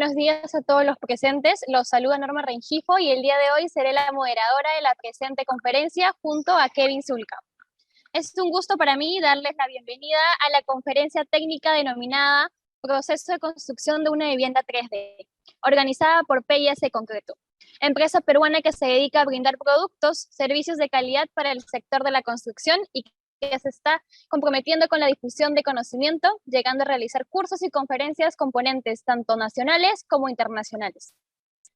Buenos días a todos los presentes. Los saluda Norma Rengifo y el día de hoy seré la moderadora de la presente conferencia junto a Kevin Zulca. Es un gusto para mí darles la bienvenida a la conferencia técnica denominada Proceso de construcción de una vivienda 3D, organizada por PIS Concreto, empresa peruana que se dedica a brindar productos, servicios de calidad para el sector de la construcción y que se está comprometiendo con la difusión de conocimiento, llegando a realizar cursos y conferencias con ponentes tanto nacionales como internacionales.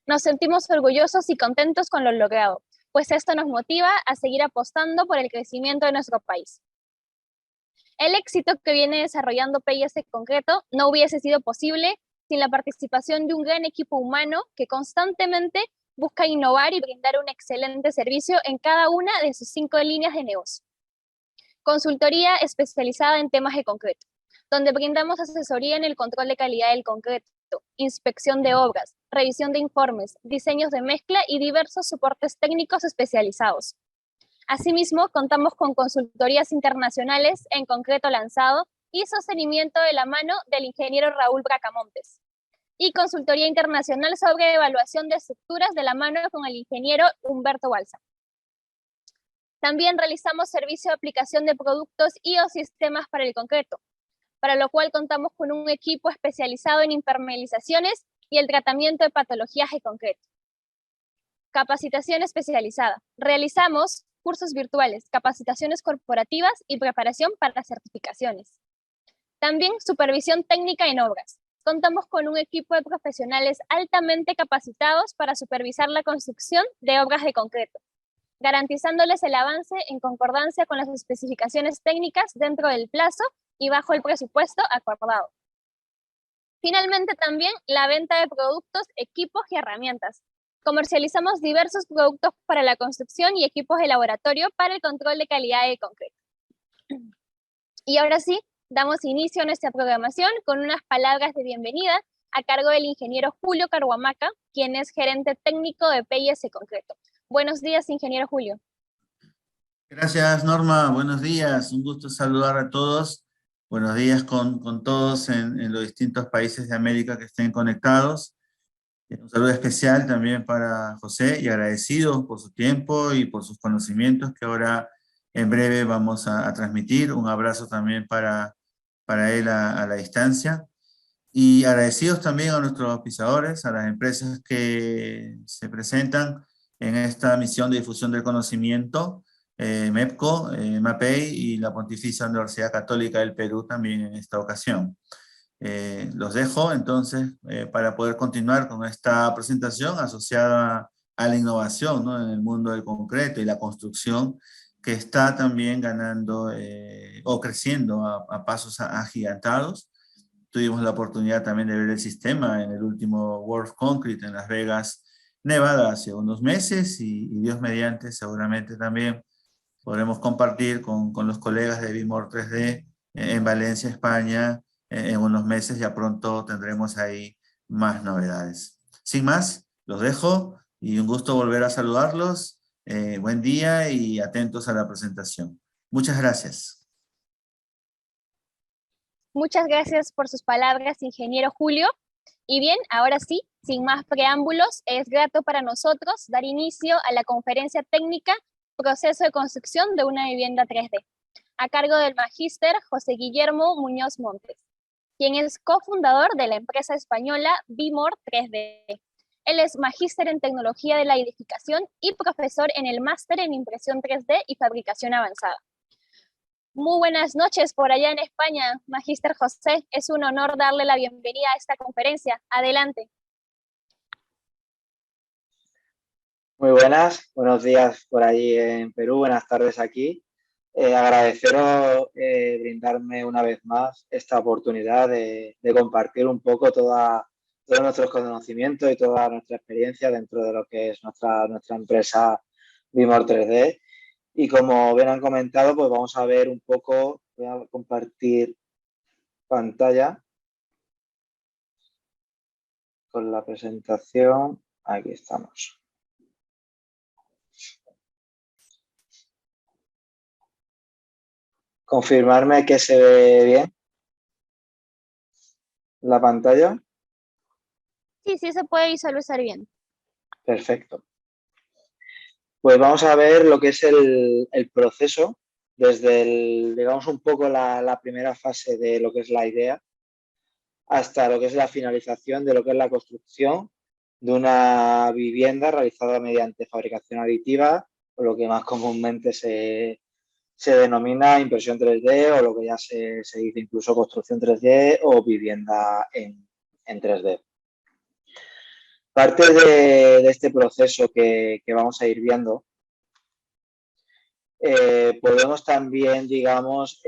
Nos sentimos orgullosos y contentos con lo logrado, pues esto nos motiva a seguir apostando por el crecimiento de nuestro país. El éxito que viene desarrollando PIS Concreto no hubiese sido posible sin la participación de un gran equipo humano que constantemente busca innovar y brindar un excelente servicio en cada una de sus 5 líneas de negocio. Consultoría especializada en temas de concreto, donde brindamos asesoría en el control de calidad del concreto, inspección de obras, revisión de informes, diseños de mezcla y diversos soportes técnicos especializados. Asimismo, contamos con consultorías internacionales en concreto lanzado y sostenimiento de la mano del ingeniero Raúl Bracamontes, y consultoría internacional sobre evaluación de estructuras de la mano con el ingeniero Humberto Balsa. También realizamos servicio de aplicación de productos y o sistemas para el concreto, para lo cual contamos con un equipo especializado en impermeabilizaciones y el tratamiento de patologías de concreto. Capacitación especializada. Realizamos cursos virtuales, capacitaciones corporativas y preparación para certificaciones. También supervisión técnica en obras. Contamos con un equipo de profesionales altamente capacitados para supervisar la construcción de obras de concreto, garantizándoles el avance en concordancia con las especificaciones técnicas dentro del plazo y bajo el presupuesto acordado. Finalmente, también la venta de productos, equipos y herramientas. Comercializamos diversos productos para la construcción y equipos de laboratorio para el control de calidad de concreto. Y ahora sí, damos inicio a nuestra programación con unas palabras de bienvenida a cargo del ingeniero Julio Carhuamaca, quien es gerente técnico de PIS Concreto. Buenos días, ingeniero Julio. Gracias, Norma. Buenos días. Un gusto saludar a todos. Buenos días con todos en los distintos países de América que estén conectados. Un saludo especial también para José y agradecido por su tiempo y por sus conocimientos que ahora en breve vamos a transmitir. Un abrazo también para él a la distancia. Y agradecidos también a nuestros auspiciadores, a las empresas que se presentan en esta misión de difusión del conocimiento, MEPCO, MAPEI y la Pontificia Universidad Católica del Perú también en esta ocasión. Los dejo entonces para poder continuar con esta presentación asociada a la innovación, ¿no?, en el mundo del concreto y la construcción, que está también ganando o creciendo a pasos agigantados. Tuvimos la oportunidad también de ver el sistema en el último World of Concrete en Las Vegas, Nevada, hace unos meses, y Dios mediante seguramente también podremos compartir con los colegas de Bimor 3D en Valencia, España, en unos meses. Ya pronto tendremos ahí más novedades. Sin más, los dejo y un gusto volver a saludarlos. Buen día y atentos a la presentación. Muchas gracias. Muchas gracias por sus palabras, ingeniero Julio. Y bien, ahora sí, sin más preámbulos, es grato para nosotros dar inicio a la conferencia técnica Proceso de construcción de una vivienda 3D, a cargo del magíster José Guillermo Muñoz Montes, quien es cofundador de la empresa española Bimor 3D. Él es magíster en tecnología de la edificación y profesor en el máster en impresión 3D y fabricación avanzada. Muy buenas noches por allá en España, magíster José. Es un honor darle la bienvenida a esta conferencia. Adelante. Muy buenas, buenos días por allí en Perú, buenas tardes aquí. Agradeceros brindarme una vez más esta oportunidad de compartir un poco todos nuestros conocimientos y toda nuestra experiencia dentro de lo que es nuestra empresa Bimor 3D. Y como bien han comentado, pues vamos a ver un poco, voy a compartir pantalla con la presentación. Aquí estamos. Confirmarme que se ve bien la pantalla. Sí, sí se puede visualizar bien. Perfecto. Pues vamos a ver lo que es el proceso desde, digamos, un poco la primera fase de lo que es la idea hasta lo que es la finalización de lo que es la construcción de una vivienda realizada mediante fabricación aditiva, o lo que más comúnmente se denomina impresión 3D o lo que ya se dice incluso construcción 3D o vivienda en 3D. Parte de este proceso que vamos a ir viendo, podemos también, digamos,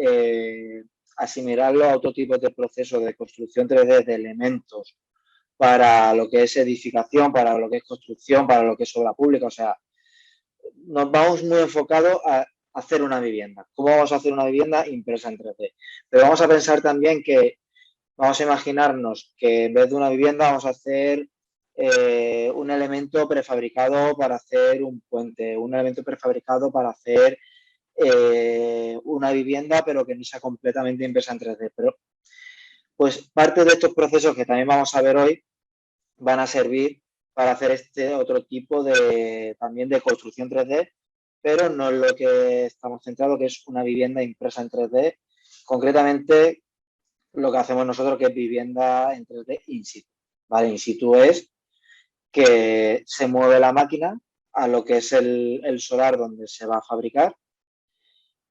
asimilarlo a otro tipo de proceso de construcción 3D de elementos para lo que es edificación, para lo que es construcción, para lo que es obra pública. O sea, nos vamos muy enfocados a hacer una vivienda. ¿Cómo vamos a hacer una vivienda impresa en 3D? Pero vamos a pensar también que vamos a imaginarnos que en vez de una vivienda vamos a hacer un elemento prefabricado para hacer un puente, un elemento prefabricado para hacer una vivienda, pero que no sea completamente impresa en 3D. Pero, pues parte de estos procesos que también vamos a ver hoy van a servir para hacer este otro tipo también de construcción 3D, pero no es lo que estamos centrados, que es una vivienda impresa en 3D. Concretamente, lo que hacemos nosotros que es vivienda en 3D in situ. ¿Vale? In situ es que se mueve la máquina a lo que es el solar donde se va a fabricar,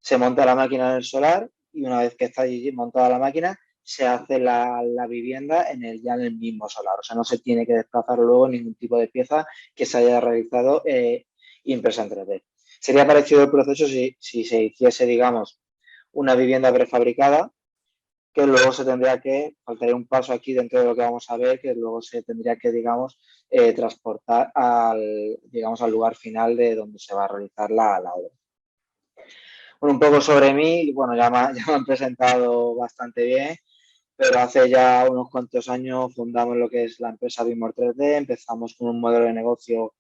se monta la máquina en el solar y una vez que está allí montada la máquina, se hace la vivienda ya en el mismo solar. O sea, no se tiene que desplazar luego ningún tipo de pieza que se haya realizado impresa en 3D. Sería parecido el proceso si se hiciese, digamos, una vivienda prefabricada, que luego faltaría un paso aquí dentro de lo que vamos a ver, que luego se tendría que, digamos, transportar digamos, al lugar final de donde se va a realizar la obra. Bueno, un poco sobre mí, bueno, ya me han presentado bastante bien, pero hace ya unos cuantos años fundamos lo que es la empresa Bimor 3D, empezamos con un modelo de negocio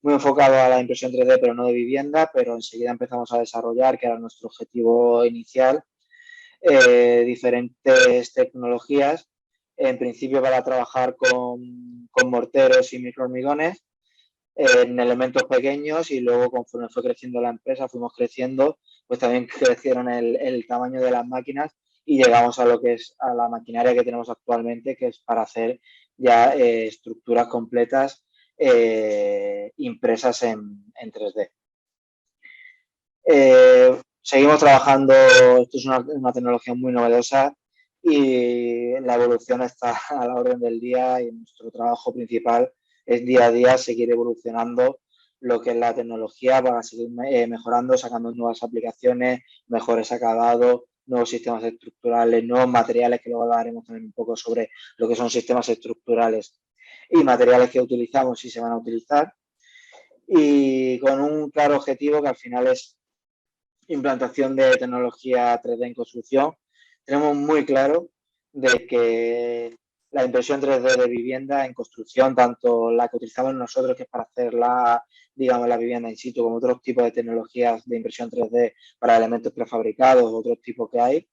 muy enfocado a la impresión 3D, pero no de vivienda, pero enseguida empezamos a desarrollar, que era nuestro objetivo inicial, diferentes tecnologías, en principio para trabajar con morteros y microhormigones, en elementos pequeños, y luego conforme fue creciendo la empresa, fuimos creciendo, pues también crecieron el tamaño de las máquinas y llegamos a lo que es a la maquinaria que tenemos actualmente, que es para hacer ya estructuras completas impresas en 3D. Seguimos trabajando, esto es una tecnología muy novedosa y la evolución está a la orden del día, y nuestro trabajo principal es día a día seguir evolucionando lo que es la tecnología para seguir mejorando, sacando nuevas aplicaciones, mejores acabados, nuevos sistemas estructurales, nuevos materiales, que luego hablaremos también un poco sobre lo que son sistemas estructurales y materiales que utilizamos y se van a utilizar, y con un claro objetivo que al final es implantación de tecnología 3D en construcción. Tenemos muy claro de que la impresión 3D de vivienda en construcción, tanto la que utilizamos nosotros, que es para hacer digamos, la vivienda in situ, como otros tipos de tecnologías de impresión 3D para elementos prefabricados, otros tipos que hay,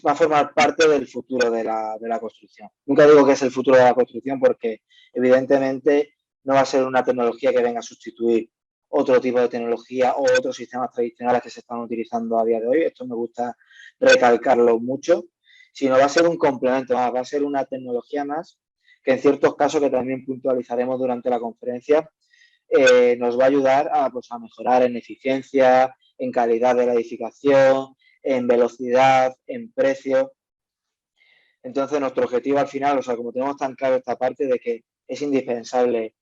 va a formar parte del futuro de la construcción. Nunca digo que es el futuro de la construcción porque evidentemente no va a ser una tecnología que venga a sustituir otro tipo de tecnología o otros sistemas tradicionales que se están utilizando a día de hoy. Esto me gusta recalcarlo mucho, sino va a ser un complemento más, va a ser una tecnología más que en ciertos casos, que también puntualizaremos durante la conferencia, nos va a ayudar pues, a mejorar en eficiencia, en calidad de la edificación, en velocidad, en precio. Entonces, nuestro objetivo al final, o sea, como tenemos tan claro esta parte de que es indispensable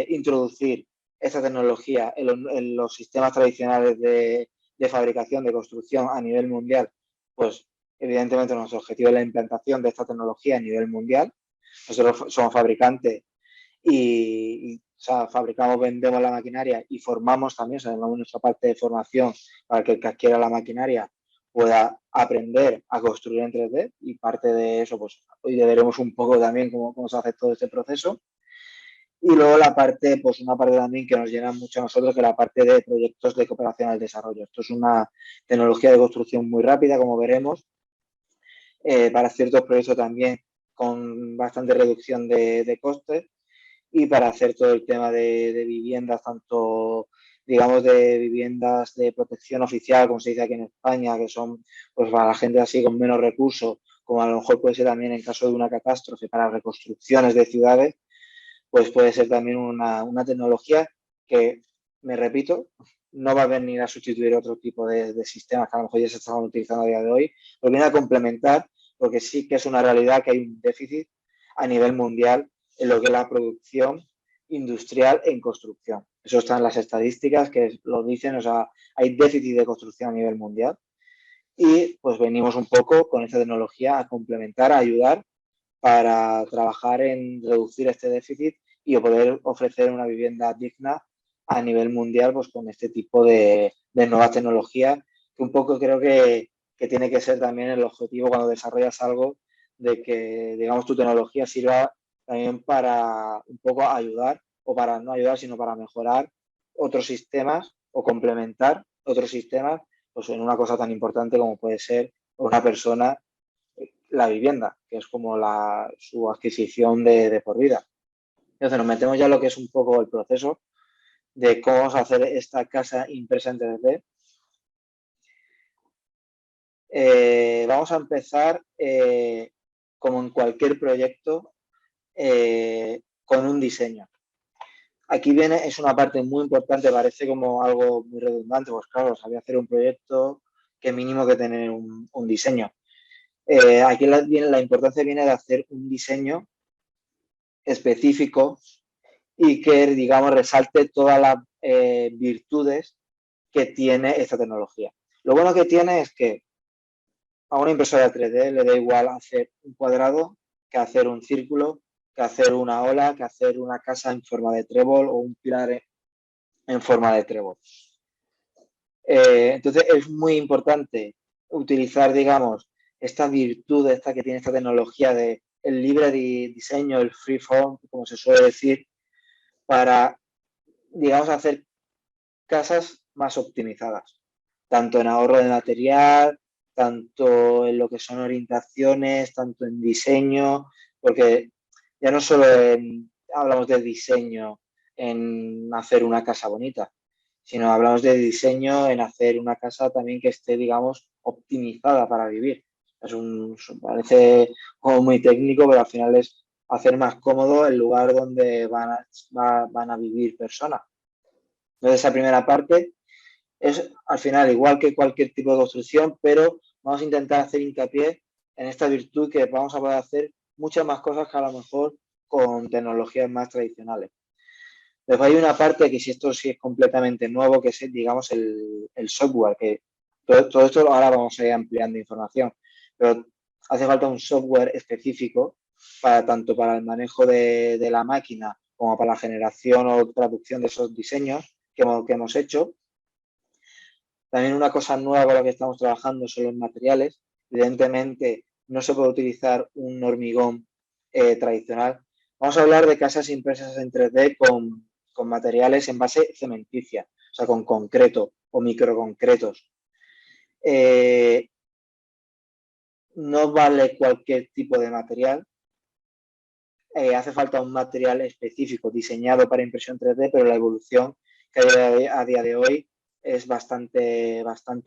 introducir esta tecnología en los sistemas tradicionales de fabricación, de construcción a nivel mundial, pues evidentemente nuestro objetivo es la implantación de esta tecnología a nivel mundial. Nosotros somos fabricantes y o sea, fabricamos, vendemos la maquinaria y formamos también, o sea, tenemos nuestra parte de formación para que el que adquiera la maquinaria pueda aprender a construir en 3D, y parte de eso, pues hoy veremos un poco también cómo se hace todo este proceso. Y luego la parte, pues una parte también que nos llena mucho a nosotros, que es la parte de proyectos de cooperación al desarrollo. Esto es una tecnología de construcción muy rápida, como veremos, para ciertos proyectos también con bastante reducción de costes, y para hacer todo el tema de viviendas, tanto digamos de viviendas de protección oficial, como se dice aquí en España, que son pues para la gente así con menos recursos, como a lo mejor puede ser también en caso de una catástrofe para reconstrucciones de ciudades, pues puede ser también una tecnología que, me repito, no va a venir a sustituir otro tipo de sistemas que a lo mejor ya se están utilizando a día de hoy, pero viene a complementar, porque sí que es una realidad que hay un déficit a nivel mundial en lo que es la producción industrial en construcción. Eso está en las estadísticas que lo dicen, o sea, hay déficit de construcción a nivel mundial y pues venimos un poco con esta tecnología a complementar, a ayudar para trabajar en reducir este déficit y poder ofrecer una vivienda digna a nivel mundial pues con este tipo de nuevas tecnologías, que un poco creo que tiene que ser también el objetivo cuando desarrollas algo, de que, digamos, tu tecnología sirva también para un poco ayudar, o para no ayudar, sino para mejorar otros sistemas o complementar otros sistemas, pues en una cosa tan importante como puede ser una persona la vivienda, que es como su adquisición de por vida. Entonces nos metemos ya en lo que es un poco el proceso de cómo vamos a hacer esta casa impresa en 3D. Vamos a empezar, como en cualquier proyecto, con un diseño. Aquí viene, es una parte muy importante, parece como algo muy redundante, pues claro, sabía hacer un proyecto, que mínimo que tener un diseño. Aquí la importancia viene de hacer un diseño específico y que, digamos, resalte todas las virtudes que tiene esta tecnología. Lo bueno que tiene es que a una impresora 3D le da igual hacer un cuadrado que hacer un círculo, que hacer una ola, que hacer una casa en forma de trébol o un pilar en forma de trébol. Entonces es muy importante utilizar, digamos, esta virtud esta que tiene esta tecnología de el libre diseño, el freeform, como se suele decir, para, digamos, hacer casas más optimizadas, tanto en ahorro de material, tanto en lo que son orientaciones, tanto en diseño, porque ya no solo hablamos de diseño en hacer una casa bonita, sino hablamos de diseño en hacer una casa también que esté, digamos, optimizada para vivir. Parece como muy técnico, pero al final es hacer más cómodo el lugar donde van a vivir personas. Entonces, esa primera parte es, al final, igual que cualquier tipo de construcción, pero vamos a intentar hacer hincapié en esta virtud que vamos a poder hacer muchas más cosas que a lo mejor con tecnologías más tradicionales. Después hay una parte que si esto sí es completamente nuevo, que es, digamos, el software, que todo esto ahora vamos a ir ampliando información, pero hace falta un software específico tanto para el manejo de la máquina como para la generación o traducción de esos diseños que hemos hecho. También una cosa nueva con la que estamos trabajando son los materiales. Evidentemente no se puede utilizar un hormigón tradicional. Vamos a hablar de casas impresas en 3D con materiales en base cementicia, o sea, con concreto o microconcretos. No vale cualquier tipo de material. Hace falta un material específico diseñado para impresión 3D, pero la evolución que hay a día de hoy es bastante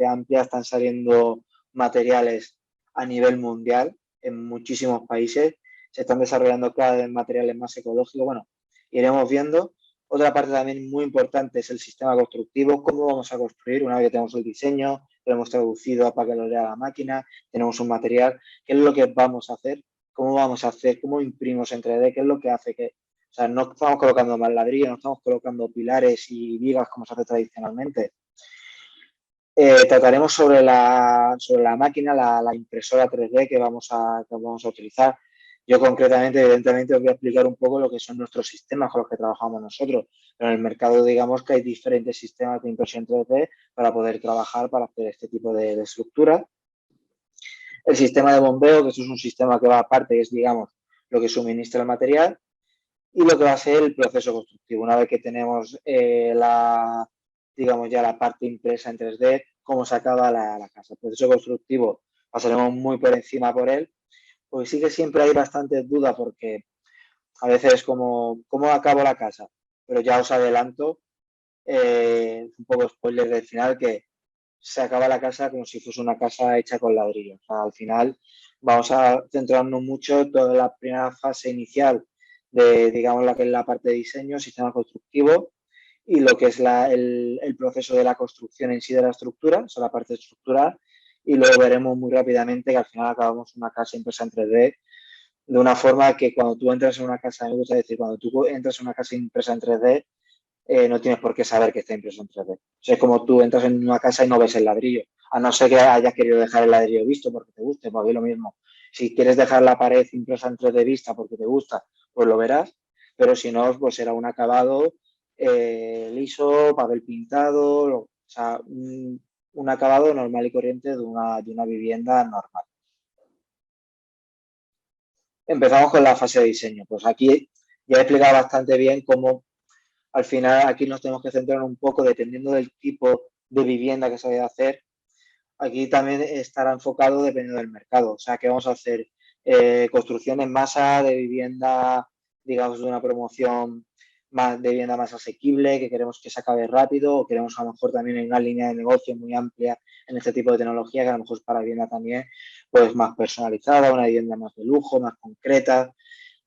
amplia. Están saliendo materiales a nivel mundial en muchísimos países. Se están desarrollando cada vez materiales más ecológicos. Bueno, iremos viendo. Otra parte también muy importante es el sistema constructivo. ¿Cómo vamos a construir una vez que tenemos el diseño, lo hemos traducido para que lo lea la máquina, tenemos un material? ¿Qué es lo que vamos a hacer? ¿Cómo vamos a hacer? ¿Cómo imprimimos en 3D? ¿Qué es lo que hace que, o sea, no estamos colocando más ladrillo, no estamos colocando pilares y vigas como se hace tradicionalmente? Trataremos sobre la máquina, la impresora 3D que vamos a utilizar. Yo concretamente, evidentemente, os voy a explicar un poco lo que son nuestros sistemas con los que trabajamos nosotros. Pero en el mercado, digamos que hay diferentes sistemas de impresión 3D para poder trabajar, para hacer este tipo de estructuras. El sistema de bombeo, que esto es un sistema que va aparte, es, digamos, lo que suministra el material, y lo que va a ser el proceso constructivo. Una vez que tenemos digamos ya la parte impresa en 3D, cómo se acaba la casa. El proceso constructivo pasaremos muy por encima por él, Pues sí que siempre hay bastantes dudas porque a veces como, ¿cómo acabo la casa? Pero ya os adelanto, un poco spoiler del final, que se acaba la casa como si fuese una casa hecha con ladrillos. O sea, al final vamos a centrarnos mucho en toda la primera fase inicial de, digamos, la que es la parte de diseño, sistema constructivo, y lo que es el proceso de la construcción en sí de la estructura, o sea, la parte estructural, y luego veremos muy rápidamente que al final acabamos una casa impresa en 3D de una forma que cuando tú entras en una casa, me gusta decir, cuando tú entras en una casa impresa en 3D, no tienes por qué saber que está impreso en 3D. O sea, es como tú entras en una casa y no ves el ladrillo, a no ser que hayas querido dejar el ladrillo visto porque te guste, pues es lo mismo. Si quieres dejar la pared impresa en 3D vista porque te gusta, pues lo verás, pero si no, pues será un acabado liso, papel pintado, o sea, un acabado normal y corriente de una vivienda normal. Empezamos con la fase de diseño. Pues aquí ya he explicado bastante bien cómo al final aquí nos tenemos que centrar un poco dependiendo del tipo de vivienda que se vaya a hacer. Aquí también estará enfocado dependiendo del mercado. O sea, que vamos a hacer construcción en masa de vivienda, digamos, de una promoción más, de vivienda más asequible, que queremos que se acabe rápido, o queremos a lo mejor también en una línea de negocio muy amplia en este tipo de tecnología, que a lo mejor es para vivienda también, pues más personalizada, una vivienda más de lujo, más concreta,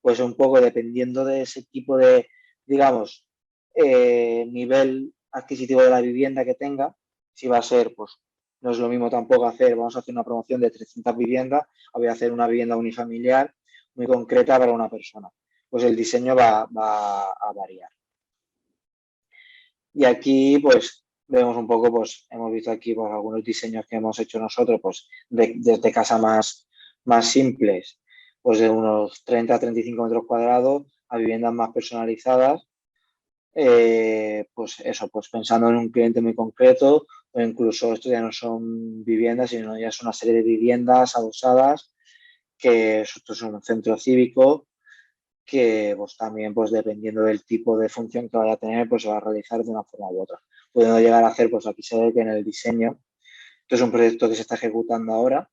pues un poco dependiendo de ese tipo de, digamos, nivel adquisitivo de la vivienda que tenga, si va a ser, pues no es lo mismo tampoco hacer, vamos a hacer una promoción de 300 viviendas, o voy a hacer una vivienda unifamiliar muy concreta para una persona. Pues el diseño va a variar. Y aquí, pues, vemos un poco, pues, hemos visto aquí pues, algunos diseños que hemos hecho nosotros, pues, desde casas más simples, pues de unos 30 a 35 metros cuadrados, a viviendas más personalizadas, pues eso, pues pensando en un cliente muy concreto, o incluso esto ya no son viviendas, sino ya es una serie de viviendas adosadas, que esto es un centro cívico, que pues también pues dependiendo del tipo de función que vaya a tener, pues se va a realizar de una forma u otra. Pudiendo llegar a hacer, pues aquí se ve que en el diseño, esto es un proyecto que se está ejecutando ahora,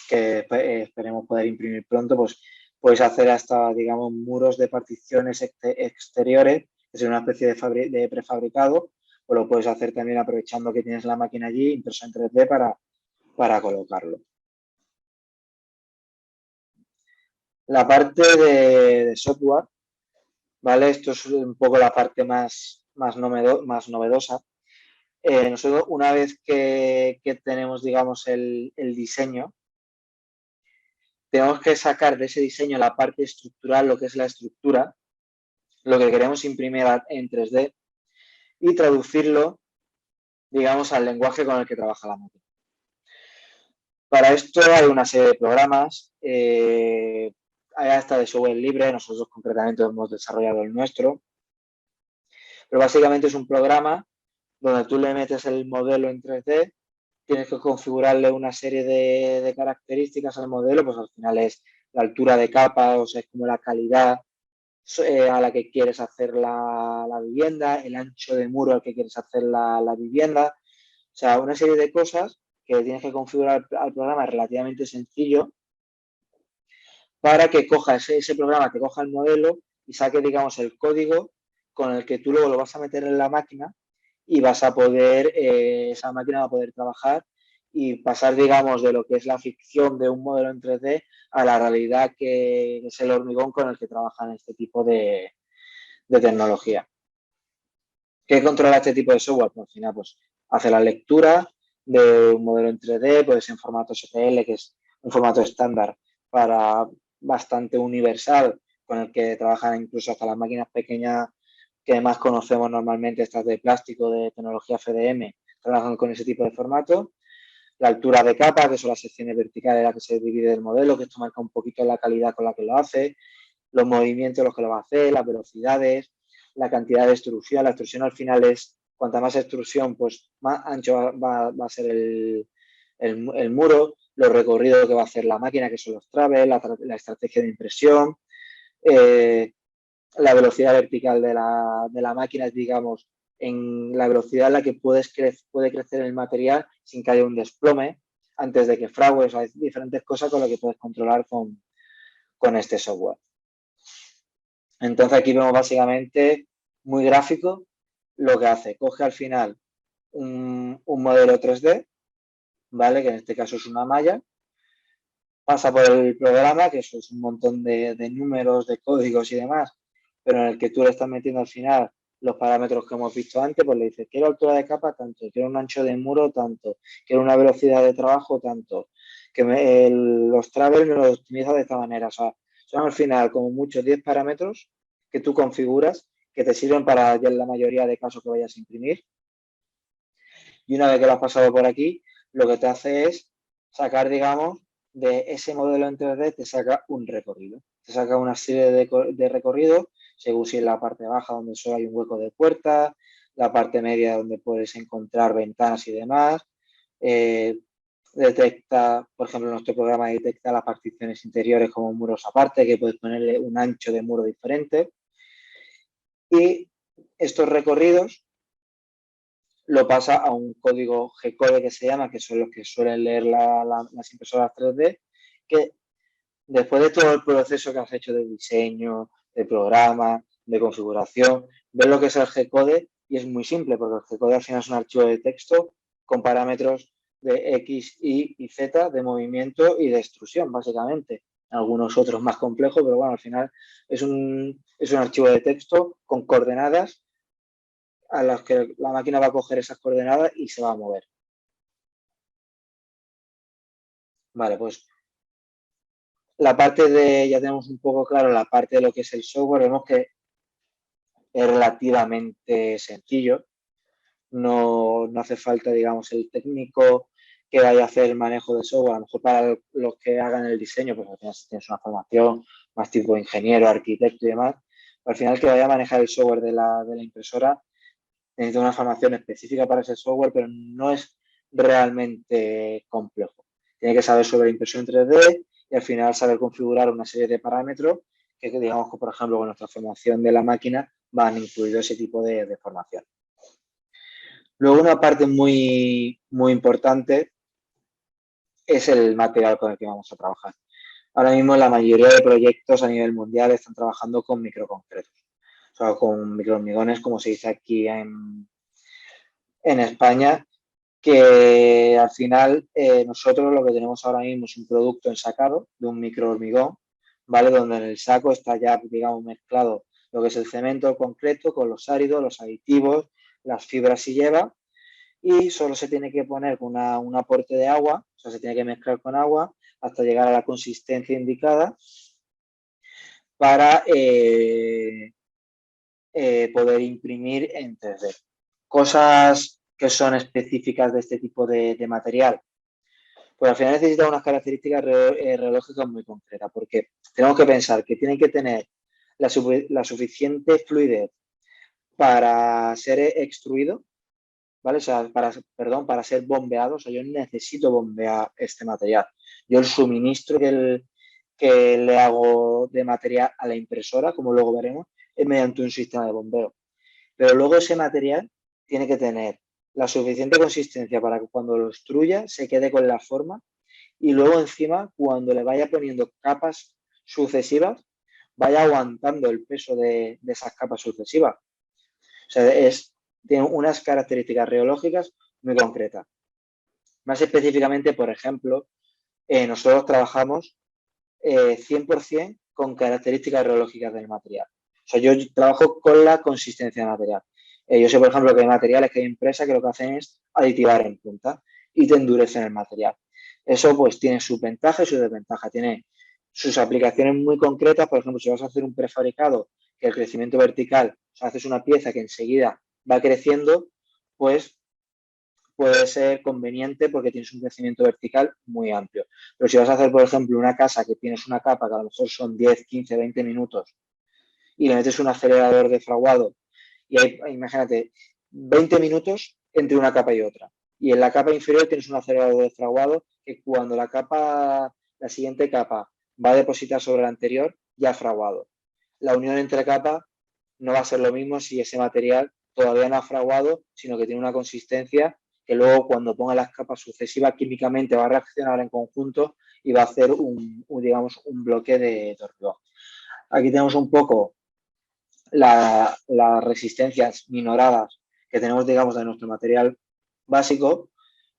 que esperemos poder imprimir pronto, pues puedes hacer hasta, digamos, muros de particiones exteriores, que es una especie de prefabricado, o lo puedes hacer también aprovechando que tienes la máquina allí, impresa en 3D para colocarlo. La parte de software, ¿vale? Esto es un poco la parte más novedosa. Nosotros, una vez que tenemos, digamos, el diseño, tenemos que sacar de ese diseño la parte estructural, lo que es la estructura, lo que queremos imprimir en 3D y traducirlo, digamos, al lenguaje con el que trabaja la máquina. Para esto hay una serie de programas, hay hasta de software libre, nosotros concretamente hemos desarrollado el nuestro, pero básicamente es un programa donde tú le metes el modelo en 3D, tienes que configurarle una serie de características al modelo, pues al final es la altura de capa, o sea, es como la calidad a la que quieres hacer la vivienda, el ancho de muro al que quieres hacer la vivienda, o sea, una serie de cosas que tienes que configurar al programa relativamente sencillo para que coja ese programa, que coja el modelo y saque, digamos, el código con el que tú luego lo vas a meter en la máquina y vas a poder, esa máquina va a poder trabajar y pasar, digamos, de lo que es la ficción de un modelo en 3D a la realidad que es el hormigón con el que trabajan este tipo de tecnología. ¿Qué controla este tipo de software? Pues al final, pues hace la lectura de un modelo en 3D, pues en formato STL, que es un formato estándar para bastante universal, con el que trabajan incluso hasta las máquinas pequeñas que más conocemos normalmente, estas de plástico, de tecnología FDM, trabajan con ese tipo de formato. La altura de capa, que son las secciones verticales en las que se divide el modelo, que esto marca un poquito la calidad con la que lo hace, los movimientos los que lo va a hacer, las velocidades, la cantidad de extrusión. La extrusión al final es, cuanta más extrusión, pues más ancho va a ser el muro, los recorridos que va a hacer la máquina, que son los traves, la estrategia de impresión, la velocidad vertical de la máquina es, digamos, en la velocidad en la que puede crecer el material sin que haya un desplome antes de que frague. O sea, hay diferentes cosas con las que puedes controlar con con este software. Entonces aquí vemos básicamente muy gráfico lo que hace. Coge al final un modelo 3D, ¿vale? Que en este caso es una malla. Pasa por el programa, que eso es un montón de números, de códigos y demás, pero en el que tú le estás metiendo al final los parámetros que hemos visto antes, pues le dices, quiero altura de capa tanto, quiero un ancho de muro tanto, quiero una velocidad de trabajo tanto, que los travels me los optimiza de esta manera. O sea, son al final como muchos 10 parámetros que tú configuras que te sirven para ya en la mayoría de casos que vayas a imprimir. Y una vez que lo has pasado por aquí, lo que te hace es sacar, digamos, de ese modelo en 3D, te saca un recorrido. Te saca una serie de recorridos, según si en la parte baja donde solo hay un hueco de puerta, la parte media donde puedes encontrar ventanas y demás. Detecta, por ejemplo, nuestro programa detecta las particiones interiores como muros aparte, que puedes ponerle un ancho de muro diferente. Y estos recorridos lo pasa a un código G-code que se llama, que son los que suelen leer las impresoras 3D, que después de todo el proceso que has hecho de diseño, de programa, de configuración, ves lo que es el G-code y es muy simple, porque el G-code al final es un archivo de texto con parámetros de X, Y y Z de movimiento y de extrusión, básicamente. Algunos otros más complejos, pero bueno, al final es un archivo de texto con coordenadas a las que la máquina va a coger esas coordenadas y se va a mover. Vale, pues la parte de, ya tenemos un poco claro la parte de lo que es el software, vemos que es relativamente sencillo, no hace falta, digamos, el técnico que vaya a hacer el manejo de software, a lo mejor para los que hagan el diseño, pues al final si tienes una formación más tipo ingeniero, arquitecto y demás, al final que vaya a manejar el software de la impresora necesita una formación específica para ese software, pero no es realmente complejo. Tiene que saber sobre impresión 3D y al final saber configurar una serie de parámetros que digamos que, por ejemplo, con nuestra formación de la máquina van incluidos ese tipo de formación. Luego, una parte muy, muy importante es el material con el que vamos a trabajar. Ahora mismo la mayoría de proyectos a nivel mundial están trabajando con microconcretos, o sea, con microhormigones, como se dice aquí en España, que al final nosotros lo que tenemos ahora mismo es un producto ensacado de un microhormigón, ¿vale? Donde en el saco está ya, digamos, mezclado lo que es el cemento, el concreto, con los áridos, los aditivos, las fibras y lleva, y solo se tiene que poner un aporte de agua, o sea, se tiene que mezclar con agua hasta llegar a la consistencia indicada para poder imprimir en 3D. Cosas que son específicas de este tipo de material. Pues al final necesita unas características reológicas muy concretas, porque tenemos que pensar que tienen que tener la suficiente fluidez para ser extruido, ¿vale? O sea, para ser bombeado. O sea, yo necesito bombear este material. Yo el suministro que le hago de material a la impresora, como luego veremos, es mediante un sistema de bombeo. Pero luego ese material tiene que tener la suficiente consistencia para que cuando lo extruya se quede con la forma y luego encima cuando le vaya poniendo capas sucesivas vaya aguantando el peso de esas capas sucesivas. O sea, tiene unas características reológicas muy concretas. Más específicamente, por ejemplo, nosotros trabajamos 100% con características reológicas del material. O sea, yo trabajo con la consistencia del material. Yo sé, por ejemplo, que hay materiales que hay empresas que lo que hacen es aditivar en punta y te endurecen el material. Eso pues tiene sus ventajas y sus desventajas. Tiene sus aplicaciones muy concretas. Por ejemplo, si vas a hacer un prefabricado, que el crecimiento vertical, o sea, haces una pieza que enseguida va creciendo, pues puede ser conveniente porque tienes un crecimiento vertical muy amplio. Pero si vas a hacer, por ejemplo, una casa que tienes una capa que a lo mejor son 10, 15, 20 minutos y le metes un acelerador de fraguado y hay, imagínate, 20 minutos entre una capa y otra. Y en la capa inferior tienes un acelerador de fraguado que cuando la siguiente capa va a depositar sobre la anterior, ya ha fraguado. La unión entre capas no va a ser lo mismo si ese material todavía no ha fraguado, sino que tiene una consistencia que luego cuando ponga las capas sucesivas químicamente va a reaccionar en conjunto y va a hacer digamos, un bloque de hormigón. Aquí tenemos un poco las resistencias minoradas que tenemos, digamos, de nuestro material básico.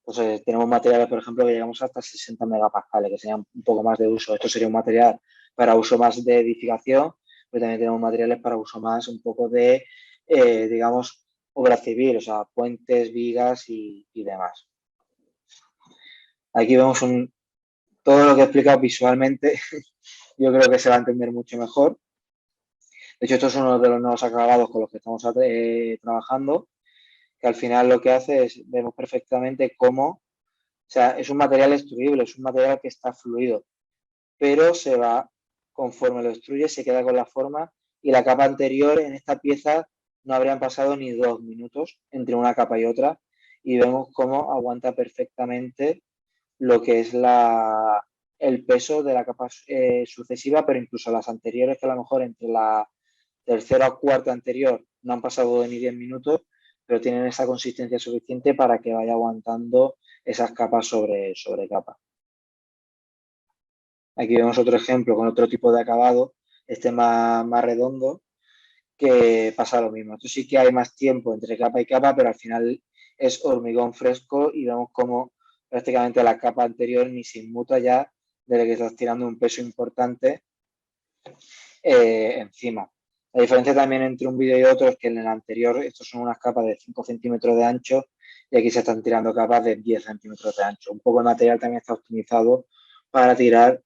Pues tenemos materiales, por ejemplo, que llegamos hasta 60 megapascales, que serían un poco más de uso. Esto sería un material para uso más de edificación, pero también tenemos materiales para uso más un poco de, digamos, obra civil, o sea, puentes, vigas y demás. Aquí vemos todo lo que he explicado visualmente, yo creo que se va a entender mucho mejor. De hecho, esto es uno de los nuevos acabados con los que estamos trabajando, que al final lo que hace es, vemos perfectamente cómo, o sea, es un material extruible, es un material que está fluido, pero se va, conforme lo extruye, se queda con la forma y la capa anterior en esta pieza no habrían pasado ni 2 minutos entre una capa y otra y vemos cómo aguanta perfectamente lo que es el peso de la capa sucesiva, pero incluso las anteriores, que a lo mejor entre la tercera o cuarta anterior no han pasado ni 10 minutos, pero tienen esa consistencia suficiente para que vaya aguantando esas capas sobre capa. Aquí vemos otro ejemplo con otro tipo de acabado, este más redondo, que pasa lo mismo. Esto sí que hay más tiempo entre capa y capa, pero al final es hormigón fresco y vemos como prácticamente la capa anterior ni se inmuta ya desde que estás tirando un peso importante encima. La diferencia también entre un vídeo y otro es que en el anterior estos son unas capas de 5 centímetros de ancho y aquí se están tirando capas de 10 centímetros de ancho. Un poco el material también está optimizado para tirar,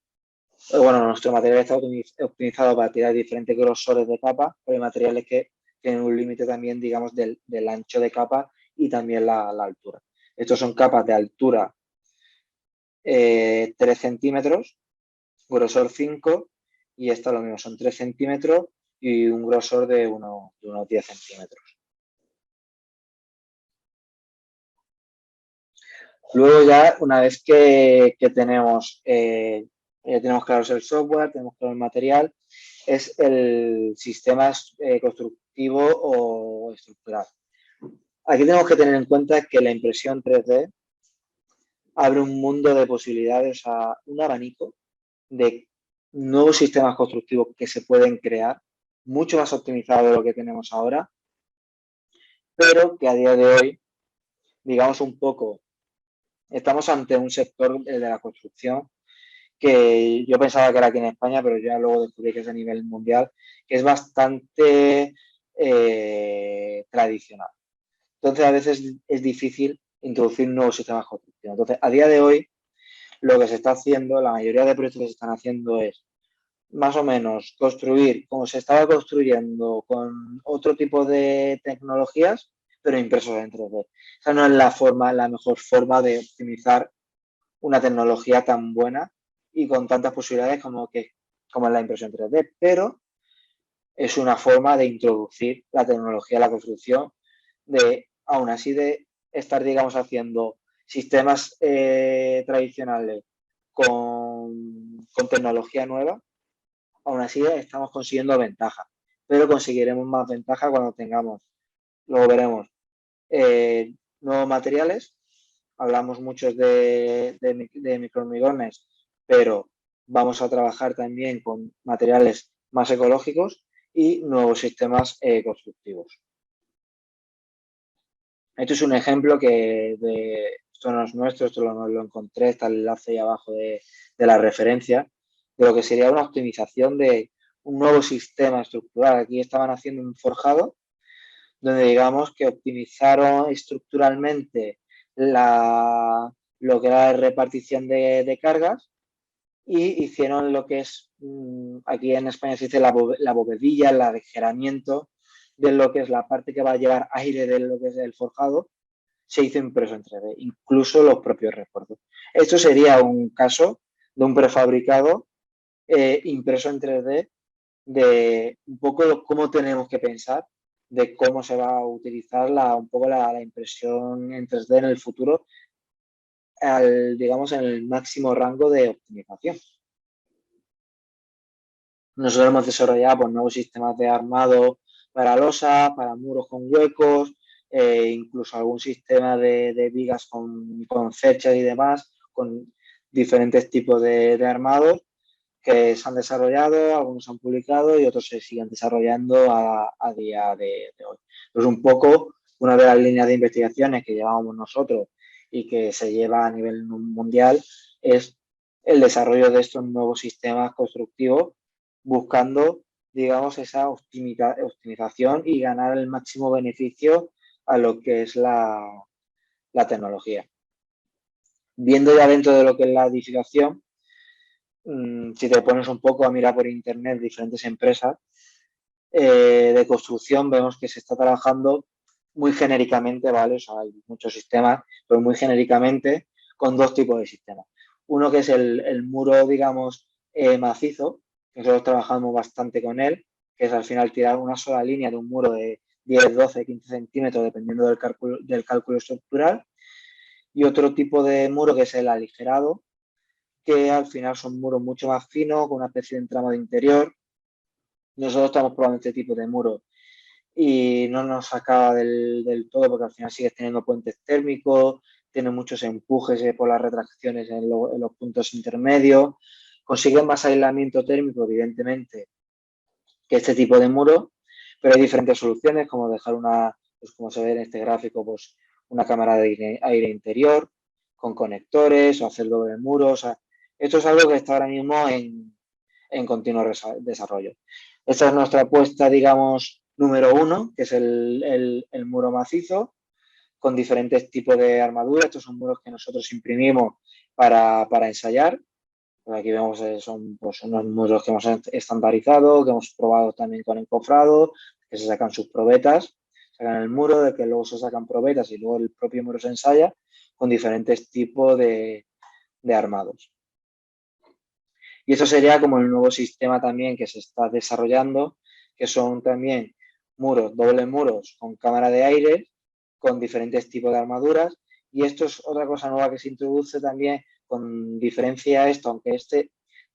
bueno, nuestro material está optimizado para tirar diferentes grosores de capa, pero hay materiales que tienen un límite también, digamos, del ancho de capa y también la altura. Estos son capas de altura 3 centímetros, grosor 5, y esta lo mismo, son 3 centímetros y un grosor de unos 10 centímetros. Luego ya, una vez que tenemos claro el software, tenemos claro el material, es el sistema constructivo o estructural. Aquí tenemos que tener en cuenta que la impresión 3D abre un mundo de posibilidades, a un abanico de nuevos sistemas constructivos que se pueden crear, mucho más optimizados de lo que tenemos ahora, pero que a día de hoy, digamos un poco, estamos ante un sector, el de la construcción, que yo pensaba que era aquí en España, pero ya luego descubrí que es a nivel mundial, que es bastante tradicional. Entonces, a veces es difícil introducir nuevos sistemas constructivos. Entonces, a día de hoy, lo que se está haciendo, la mayoría de proyectos que se están haciendo es más o menos construir como se estaba construyendo con otro tipo de tecnologías, pero impresos en 3D. Esa no es la mejor forma de optimizar una tecnología tan buena y con tantas posibilidades como es la impresión 3D, pero es una forma de introducir la tecnología a la construcción, aún así de estar, digamos, haciendo sistemas tradicionales con tecnología nueva, aún así estamos consiguiendo ventaja, pero conseguiremos más ventaja cuando tengamos, luego veremos, nuevos materiales. Hablamos muchos de microhormigones, pero vamos a trabajar también con materiales más ecológicos y nuevos sistemas constructivos. Esto es un ejemplo esto no es nuestro, esto lo encontré, está el enlace ahí abajo de la referencia, de lo que sería una optimización de un nuevo sistema estructural. Aquí estaban haciendo un forjado donde digamos que optimizaron estructuralmente lo que era la repartición de cargas y hicieron lo que es, aquí en España se dice la bovedilla, el aligeramiento de lo que es la parte que va a llevar aire de lo que es el forjado, se hizo impreso en 3D, incluso los propios refuerzos. Esto sería un caso de un prefabricado impreso en 3D de un poco cómo tenemos que pensar de cómo se va a utilizar un poco la impresión en 3D en el futuro, digamos, en el máximo rango de optimización. Nosotros hemos desarrollado pues, nuevos sistemas de armado para losa, para muros con huecos, incluso algún sistema de vigas con fechas y demás, diferentes tipos de armados que se han desarrollado, algunos se han publicado y otros se siguen desarrollando a día de hoy. Pues un poco, una de las líneas de investigaciones que llevamos nosotros y que se lleva a nivel mundial es el desarrollo de estos nuevos sistemas constructivos, buscando, digamos, esa optimización y ganar el máximo beneficio a lo que es la tecnología. Viendo ya dentro de lo que es la edificación, si te pones un poco a mirar por internet diferentes empresas de construcción, vemos que se está trabajando muy genéricamente, ¿vale? O sea, hay muchos sistemas, pero muy genéricamente con dos tipos de sistemas. Uno que es el muro, digamos, macizo, que nosotros trabajamos bastante con él, que es al final tirar una sola línea de un muro de 10, 12, 15 centímetros, dependiendo del cálculo estructural. Y otro tipo de muro que es el aligerado, que al final son muros mucho más finos, con una especie de entramado interior. Nosotros estamos probando este tipo de muro y no nos acaba del todo, porque al final sigues teniendo puentes térmicos, tiene muchos empujes por las retracciones en los puntos intermedios, consiguen más aislamiento térmico, evidentemente, que este tipo de muro, pero hay diferentes soluciones, como dejar pues como se ve en este gráfico, pues una cámara de aire interior con conectores o hacer doble muro. O sea, esto es algo que está ahora mismo en continuo desarrollo. Esta es nuestra apuesta, digamos, número 1, que es el muro macizo, con diferentes tipos de armadura. Estos son muros que nosotros imprimimos para ensayar. Pues aquí vemos son pues, unos muros que hemos estandarizado, que hemos probado también con encofrado, que se sacan sus probetas, sacan el muro, de que luego se sacan probetas y luego el propio muro se ensaya con diferentes tipos de armados. Y eso sería como el nuevo sistema también que se está desarrollando, que son también muros, dobles muros con cámara de aire, con diferentes tipos de armaduras. Y esto es otra cosa nueva que se introduce también, con diferencia a esto, aunque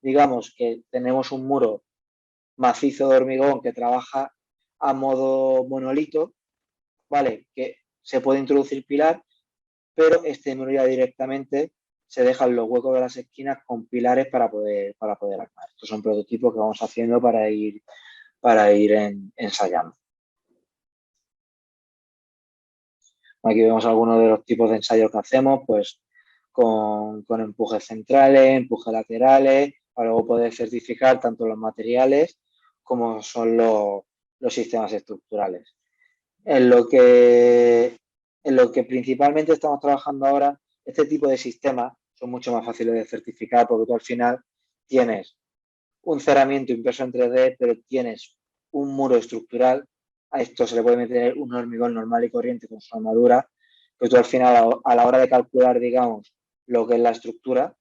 digamos que tenemos un muro macizo de hormigón que trabaja a modo monolito, ¿vale? Que se puede introducir pilar, pero este muro ya directamente se dejan los huecos de las esquinas con pilares para poder armar. Estos son prototipos que vamos haciendo para ir ensayando. Aquí vemos algunos de los tipos de ensayos que hacemos, pues con empujes centrales, empujes laterales, para luego poder certificar tanto los materiales como son los sistemas estructurales. En lo que principalmente estamos trabajando ahora, este tipo de sistemas son mucho más fáciles de certificar, porque tú al final tienes un cerramiento impreso en 3D, pero tienes un muro estructural. A esto se le puede meter un hormigón normal y corriente con su armadura, que tú al final, a la hora de calcular, digamos, lo que es la estructura,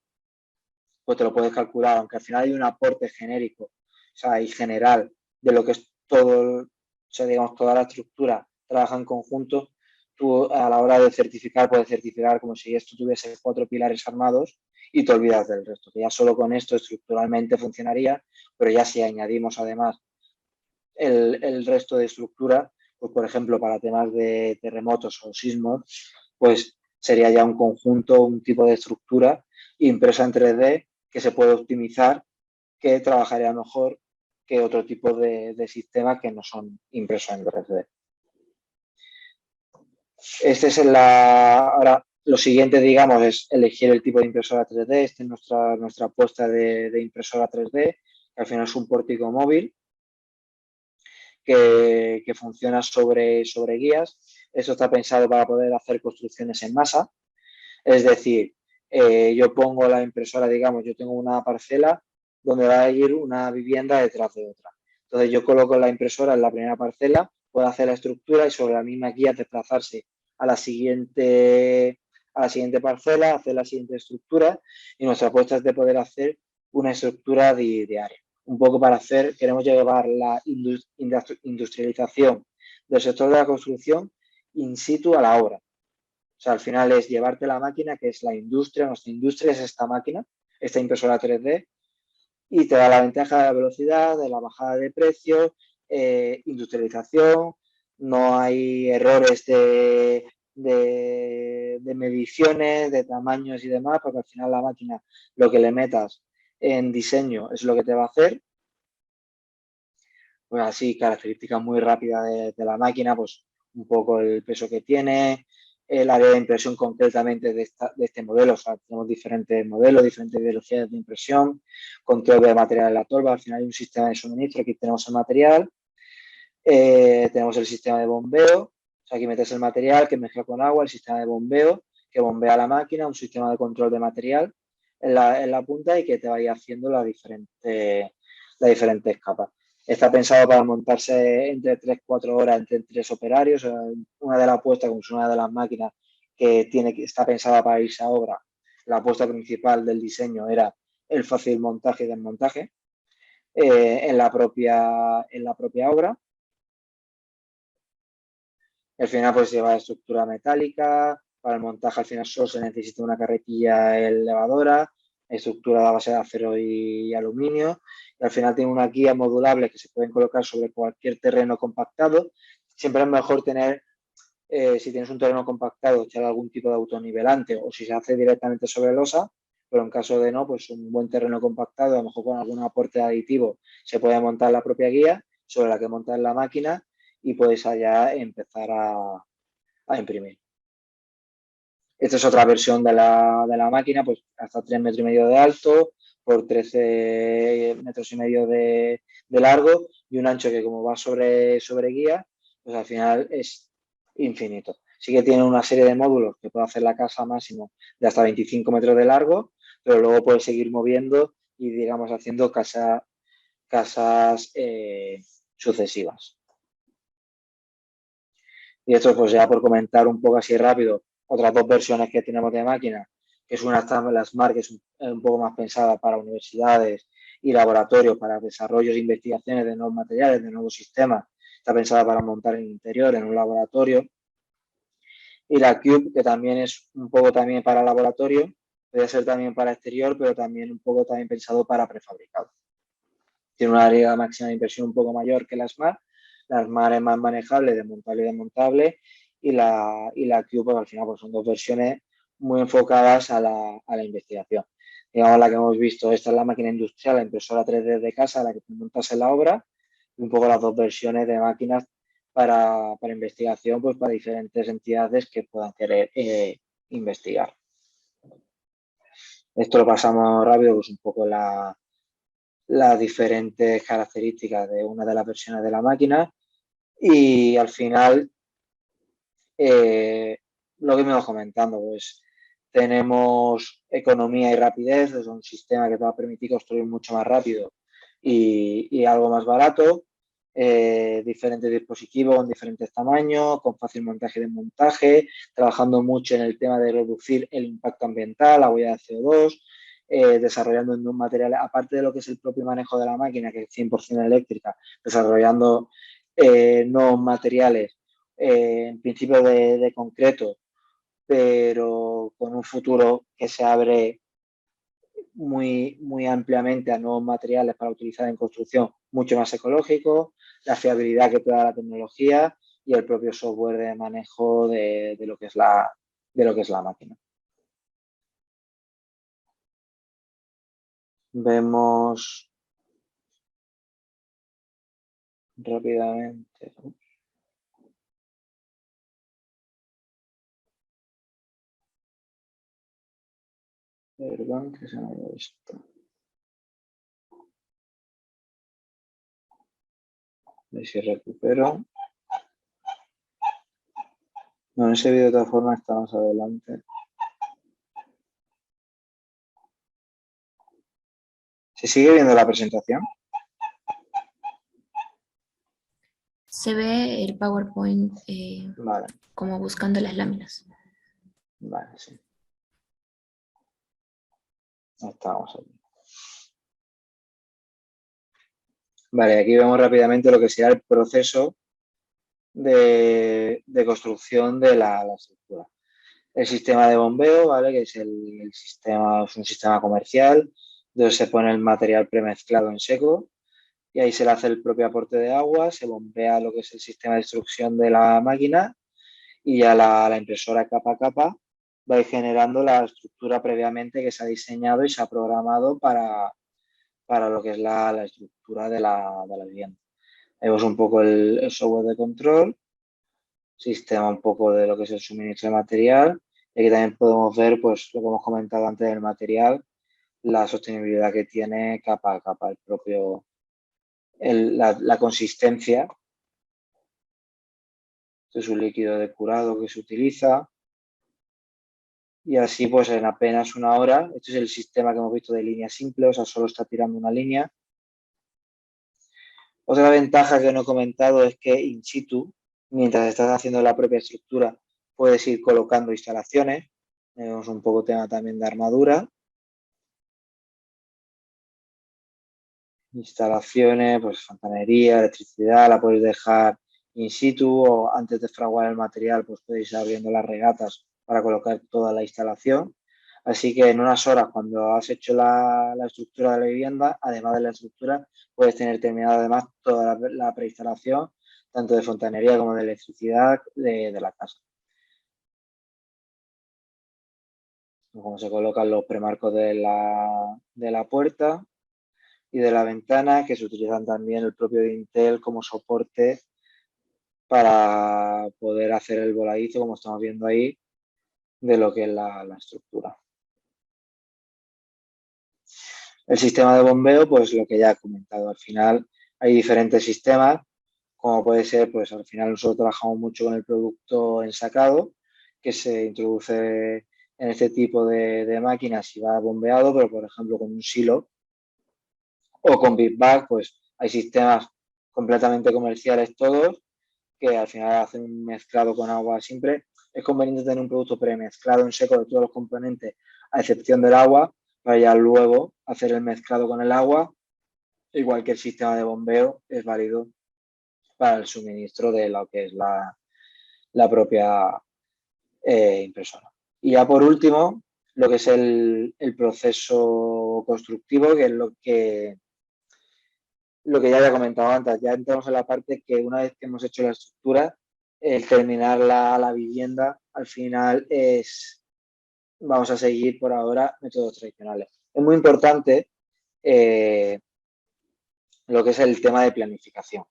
pues te lo puedes calcular, aunque al final hay un aporte genérico, o sea, y general de lo que es todo, o sea, digamos, toda la estructura trabaja en conjunto. Tú a la hora de certificar puedes certificar como si esto tuviese 4 pilares armados y te olvidas del resto, que ya solo con esto estructuralmente funcionaría, pero ya si añadimos además el resto de estructura, pues por ejemplo para temas de terremotos o sismos, pues sería ya un conjunto, un tipo de estructura impresa en 3D que se puede optimizar, que trabajaría mejor que otro tipo de sistemas que no son impresos en 3D. Este es ahora lo siguiente, digamos, es elegir el tipo de impresora 3D. Esta es nuestra apuesta de impresora 3D, que al final es un pórtico móvil que funciona sobre guías. Esto está pensado para poder hacer construcciones en masa. Es decir, yo pongo la impresora, digamos, yo tengo una parcela donde va a ir una vivienda detrás de otra. Entonces yo coloco la impresora en la primera parcela, puedo hacer la estructura y sobre la misma guía desplazarse a la siguiente parcela, hacer la siguiente estructura, y nuestra apuesta es de poder hacer una estructura de área. Un poco queremos llevar la industrialización del sector de la construcción in situ a la obra. O sea, al final es llevarte la máquina, que es la industria. Nuestra industria es esta máquina, esta impresora 3D, y te da la ventaja de la velocidad, de la bajada de precio, industrialización, no hay errores de de mediciones, de tamaños y demás, porque al final la máquina, lo que le metas en diseño es lo que te va a hacer. Pues así, características muy rápidas de la máquina, pues un poco el peso que tiene, el área de impresión concretamente de este modelo. O sea, tenemos diferentes modelos, diferentes velocidades de impresión, control de material en la tolva. Al final hay un sistema de suministro, aquí tenemos el material, tenemos el sistema de bombeo. O sea, aquí metes el material que mezcla con agua, el sistema de bombeo que bombea la máquina, un sistema de control de material en la punta y que te vaya haciendo las diferentes capas. Está pensado para montarse entre 3-4 horas entre 3 operarios. Una de las apuestas, como es una de las máquinas que está pensada para irse a obra, la apuesta principal del diseño era el fácil montaje y desmontaje en la propia obra. Al final pues lleva estructura metálica, para el montaje al final solo se necesita una carretilla elevadora, estructura a base de acero y aluminio, y al final tiene unas guías modulables que se pueden colocar sobre cualquier terreno compactado. Siempre es mejor tener, si tienes un terreno compactado, echar algún tipo de autonivelante o si se hace directamente sobre losa, pero en caso de no, pues un buen terreno compactado, a lo mejor con algún aporte de aditivo, se puede montar la propia guía sobre la que montar la máquina y puedes allá empezar a imprimir. Esta es otra versión de la máquina, pues hasta 3,5 metros de alto por 13,5 metros de largo y un ancho que como va sobre guía, pues al final es infinito. Sí que tiene una serie de módulos que puede hacer la casa máximo de hasta 25 metros de largo, pero luego puede seguir moviendo y digamos haciendo casas sucesivas. Y esto pues ya por comentar un poco así rápido, otras dos versiones que tenemos de máquina, que es una la Smart, que es un poco más pensada para universidades y laboratorios, para desarrollos e investigaciones de nuevos materiales, de nuevos sistemas. Está pensada para montar en el interior, en un laboratorio. Y la Cube, que también es un poco también para laboratorio, puede ser también para exterior, pero también un poco también pensado para prefabricado. Tiene una área máxima de impresión un poco mayor que la Smart. La Smart es más manejable, desmontable y desmontable. Y la Cube, pues, al final, pues, son dos versiones muy enfocadas a la investigación. Digamos, la que hemos visto, esta es la máquina industrial, la impresora 3D de casa, la que te montas en la obra, y un poco las dos versiones de máquinas para investigación, pues para diferentes entidades que puedan querer investigar. Esto lo pasamos rápido, pues un poco las diferentes características de una de las versiones de la máquina y al final lo que me vas comentando, pues tenemos economía y rapidez, es un sistema que te va a permitir construir mucho más rápido y algo más barato, diferentes dispositivos con diferentes tamaños, con fácil montaje y desmontaje, trabajando mucho en el tema de reducir el impacto ambiental, la huella de CO2, desarrollando un material, aparte de lo que es el propio manejo de la máquina, que es 100% eléctrica, desarrollando nuevos materiales, en principio de concreto, pero con un futuro que se abre muy, muy ampliamente a nuevos materiales para utilizar en construcción, mucho más ecológico, la fiabilidad que te da la tecnología y el propio software de manejo de lo que es la máquina. Vemos rápidamente. Perdón, que se me ha visto. A ver si recupero. Bueno, ese vídeo de todas formas está más adelante. ¿Se sigue viendo la presentación? Se ve el PowerPoint Vale. como buscando las láminas. Vale, sí. Estamos aquí. Vale, aquí vemos rápidamente lo que será el proceso de construcción de la estructura. El sistema de bombeo, ¿vale? Que es el sistema, es un sistema comercial, donde se pone el material premezclado en seco y ahí se le hace el propio aporte de agua, se bombea lo que es el sistema de extrusión de la máquina y ya la impresora capa a capa va a ir generando la estructura previamente que se ha diseñado y se ha programado para lo que es la estructura de la vivienda. Vemos un poco el software de control, sistema un poco de lo que es el suministro de material, y aquí también podemos ver pues lo que hemos comentado antes del material, la sostenibilidad que tiene capa a capa, el propio, la consistencia. Este es un líquido depurado que se utiliza. Y así, pues en apenas una hora, este es el sistema que hemos visto de línea simple, o sea, solo está tirando una línea. Otra ventaja que no he comentado es que in situ, mientras estás haciendo la propia estructura, puedes ir colocando instalaciones. Tenemos un poco tema también de armadura. Instalaciones, pues fontanería, electricidad, la puedes dejar in situ o antes de fraguar el material, pues podéis ir abriendo las regatas para colocar toda la instalación. Así que en unas horas, cuando has hecho la estructura de la vivienda, además de la estructura, puedes tener terminado además toda la preinstalación, tanto de fontanería como de electricidad de la casa. Como se colocan los premarcos de la puerta y de la ventana, que se utilizan también el propio dintel como soporte para poder hacer el voladizo, como estamos viendo ahí, de lo que es la estructura. El sistema de bombeo, pues lo que ya he comentado, al final hay diferentes sistemas, como puede ser, pues al final nosotros trabajamos mucho con el producto ensacado, que se introduce en este tipo de máquinas y va bombeado, pero por ejemplo con un silo o con Big Bag, pues hay sistemas completamente comerciales todos, que al final hacen un mezclado con agua siempre. Es conveniente tener un producto premezclado en seco de todos los componentes, a excepción del agua, para ya luego hacer el mezclado con el agua, igual que el sistema de bombeo es válido para el suministro de lo que es la propia impresora. Y ya por último, lo que es el proceso constructivo, que es lo que ya había comentado antes. Ya entramos en la parte que una vez que hemos hecho la estructura, el terminar la vivienda, al final vamos a seguir por ahora métodos tradicionales. Es muy importante lo que es el tema de planificación.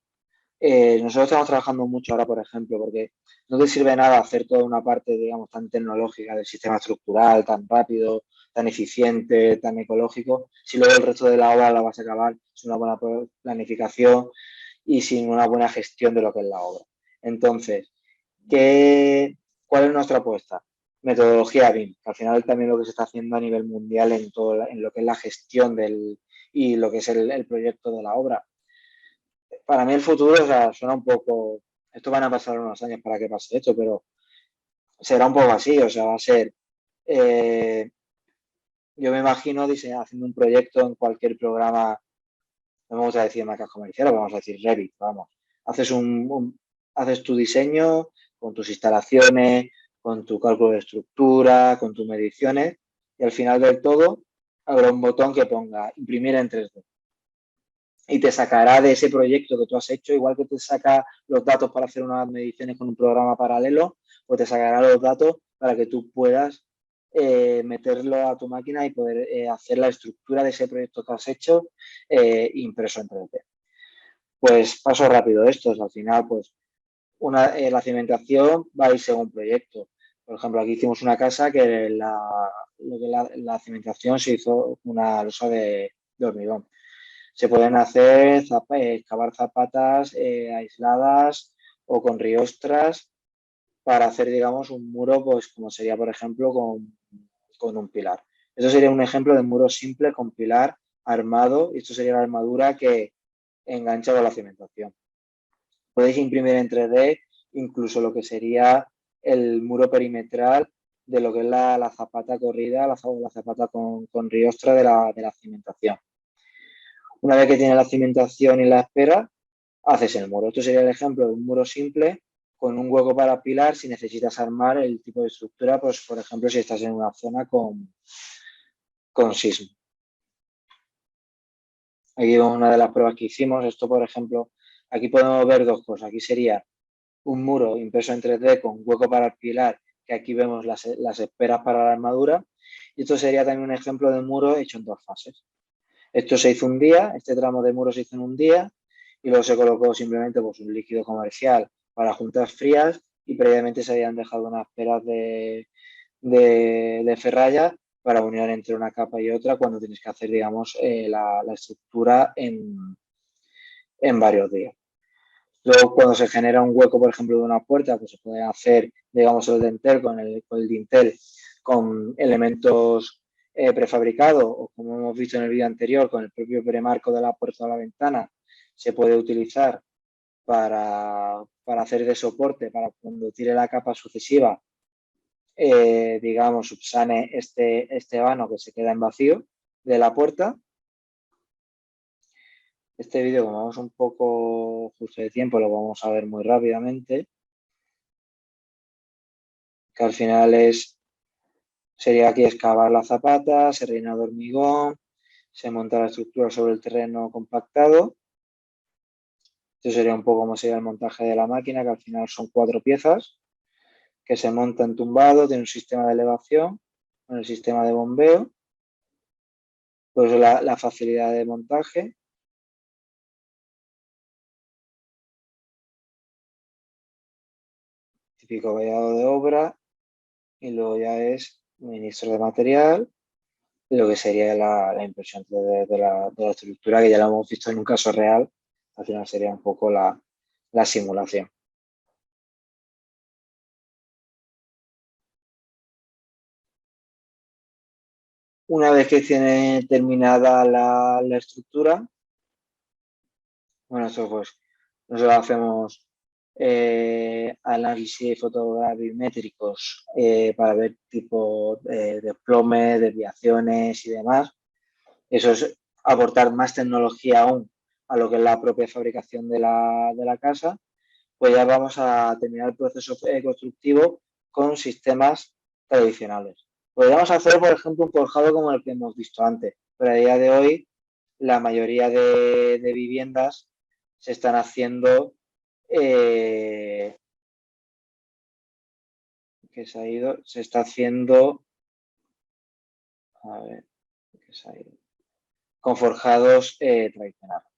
Nosotros estamos trabajando mucho ahora, por ejemplo, porque no te sirve nada hacer toda una parte, digamos, tan tecnológica del sistema estructural, tan rápido, tan eficiente, tan ecológico, si luego el resto de la obra la vas a acabar sin una buena planificación y sin una buena gestión de lo que es la obra. Entonces, ¿cuál es nuestra apuesta? Metodología BIM, que al final también lo que se está haciendo a nivel mundial en lo que es la gestión y lo que es el proyecto de la obra. Para mí el futuro, o sea, suena un poco, esto van a pasar unos años para que pase esto, pero será un poco así, o sea, va a ser, yo me imagino haciendo un proyecto en cualquier programa, no vamos a decir marcas comerciales, vamos a decir Revit, vamos, haces tu diseño con tus instalaciones, con tu cálculo de estructura, con tus mediciones, y al final del todo habrá un botón que ponga imprimir en 3D. Y te sacará de ese proyecto que tú has hecho, igual que te saca los datos para hacer unas mediciones con un programa paralelo, pues te sacará los datos para que tú puedas meterlo a tu máquina y poder hacer la estructura de ese proyecto que has hecho impreso en 3D. Pues paso rápido estos, al final pues la cimentación va a ir según proyecto. Por ejemplo, aquí hicimos una casa que la cimentación se hizo una losa de hormigón. Se pueden hacer, excavar zapatas aisladas o con riostras para hacer, digamos, un muro, pues como sería, por ejemplo, con un pilar. Eso sería un ejemplo de muro simple con pilar armado y esto sería la armadura que engancha con la cimentación. Podéis imprimir en 3D incluso lo que sería el muro perimetral de lo que es la zapata corrida, la zapata con riostra de la cimentación. Una vez que tienes la cimentación y la espera, haces el muro. Esto sería el ejemplo de un muro simple con un hueco para pilar si necesitas armar el tipo de estructura, pues por ejemplo si estás en una zona con sismo. Aquí vemos una de las pruebas que hicimos. Esto, por ejemplo, aquí podemos ver dos cosas. Aquí sería un muro impreso en 3D con hueco para pilar que aquí vemos las esperas para la armadura. Y esto sería también un ejemplo de muro hecho en 2 fases. Esto se hizo un día, este tramo de muro se hizo en un día y luego se colocó simplemente pues, un líquido comercial para juntas frías y previamente se habían dejado unas peras de ferralla para unión entre una capa y otra cuando tienes que hacer, digamos, la estructura en varios días. Luego, cuando se genera un hueco, por ejemplo, de una puerta, pues se puede hacer, digamos, el dintel con el dintel con elementos prefabricados o, como hemos visto en el vídeo anterior, con el propio premarco de la puerta o la ventana, se puede utilizar para hacer de soporte, para cuando tire la capa sucesiva, digamos, subsane este vano que se queda en vacío de la puerta. Este vídeo, como vamos un poco justo de tiempo, lo vamos a ver muy rápidamente. Que al final sería aquí excavar la zapata, se rellena de hormigón, se monta la estructura sobre el terreno compactado. Esto sería un poco como sería el montaje de la máquina, que al final son 4 piezas que se montan tumbado, tiene un sistema de elevación con el sistema de bombeo. Por eso la facilidad de montaje. Típico vallado de obra. Y luego ya es ministro de material y lo que sería la impresión de la estructura, que ya lo hemos visto en un caso real. Al final sería un poco la simulación. Una vez que tiene terminada la estructura, bueno, esto pues nosotros hacemos análisis fotogramétricos para ver tipo de desplome, desviaciones y demás. Eso es aportar más tecnología aún a lo que es la propia fabricación de la casa. Pues ya vamos a terminar el proceso constructivo con sistemas tradicionales. Podríamos hacer, por ejemplo, un forjado como el que hemos visto antes, pero a día de hoy la mayoría de viviendas se están haciendo se está haciendo con forjados tradicionales.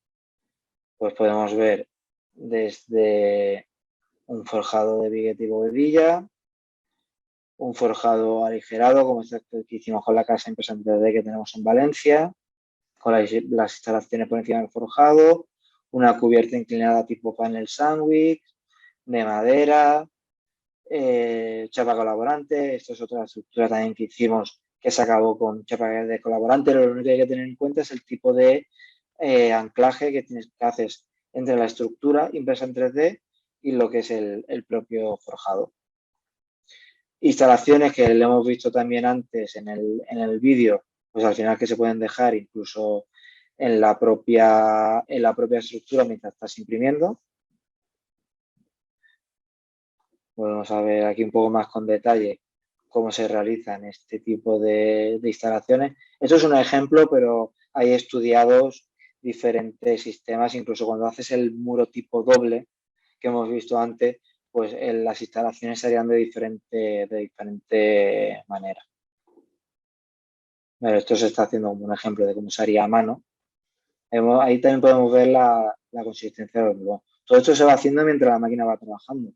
Pues podemos ver desde un forjado de vigueta y bovedilla, un forjado aligerado, como este que hicimos con la casa impresión 3D que tenemos en Valencia, con las instalaciones por encima del forjado, una cubierta inclinada tipo panel sándwich, de madera, chapa colaborante. Esto es otra estructura también que hicimos que se acabó con chapa de colaborante. Lo único que hay que tener en cuenta es el tipo de anclaje que haces entre la estructura impresa en 3D y lo que es el propio forjado. Instalaciones que le hemos visto también antes en el vídeo, pues al final que se pueden dejar incluso en la propia estructura mientras estás imprimiendo. Podemos a ver aquí un poco más con detalle cómo se realizan este tipo de instalaciones. Esto es un ejemplo, pero hay estudiados diferentes sistemas, incluso cuando haces el muro tipo doble que hemos visto antes, pues las instalaciones serían de diferente manera. Pero esto se está haciendo como un ejemplo de cómo se haría a mano. Ahí también podemos ver la consistencia del hormigón. Todo esto se va haciendo mientras la máquina va trabajando.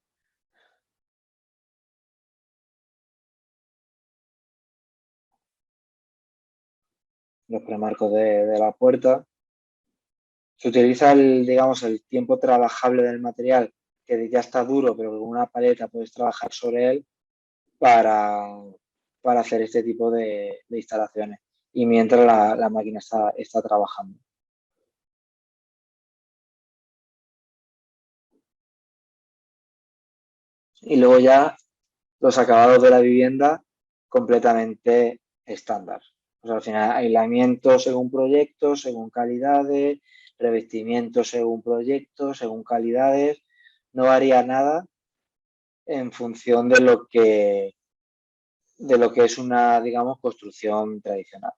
Los premarcos de la puerta. Se utiliza digamos, el tiempo trabajable del material, que ya está duro, pero con una paleta puedes trabajar sobre él para hacer este tipo de instalaciones. Y mientras la máquina está trabajando. Y luego ya los acabados de la vivienda completamente estándar. Pues al final, aislamiento según proyectos, según calidades, revestimiento según proyectos, según calidades. No varía nada en función de lo que es una, digamos, construcción tradicional.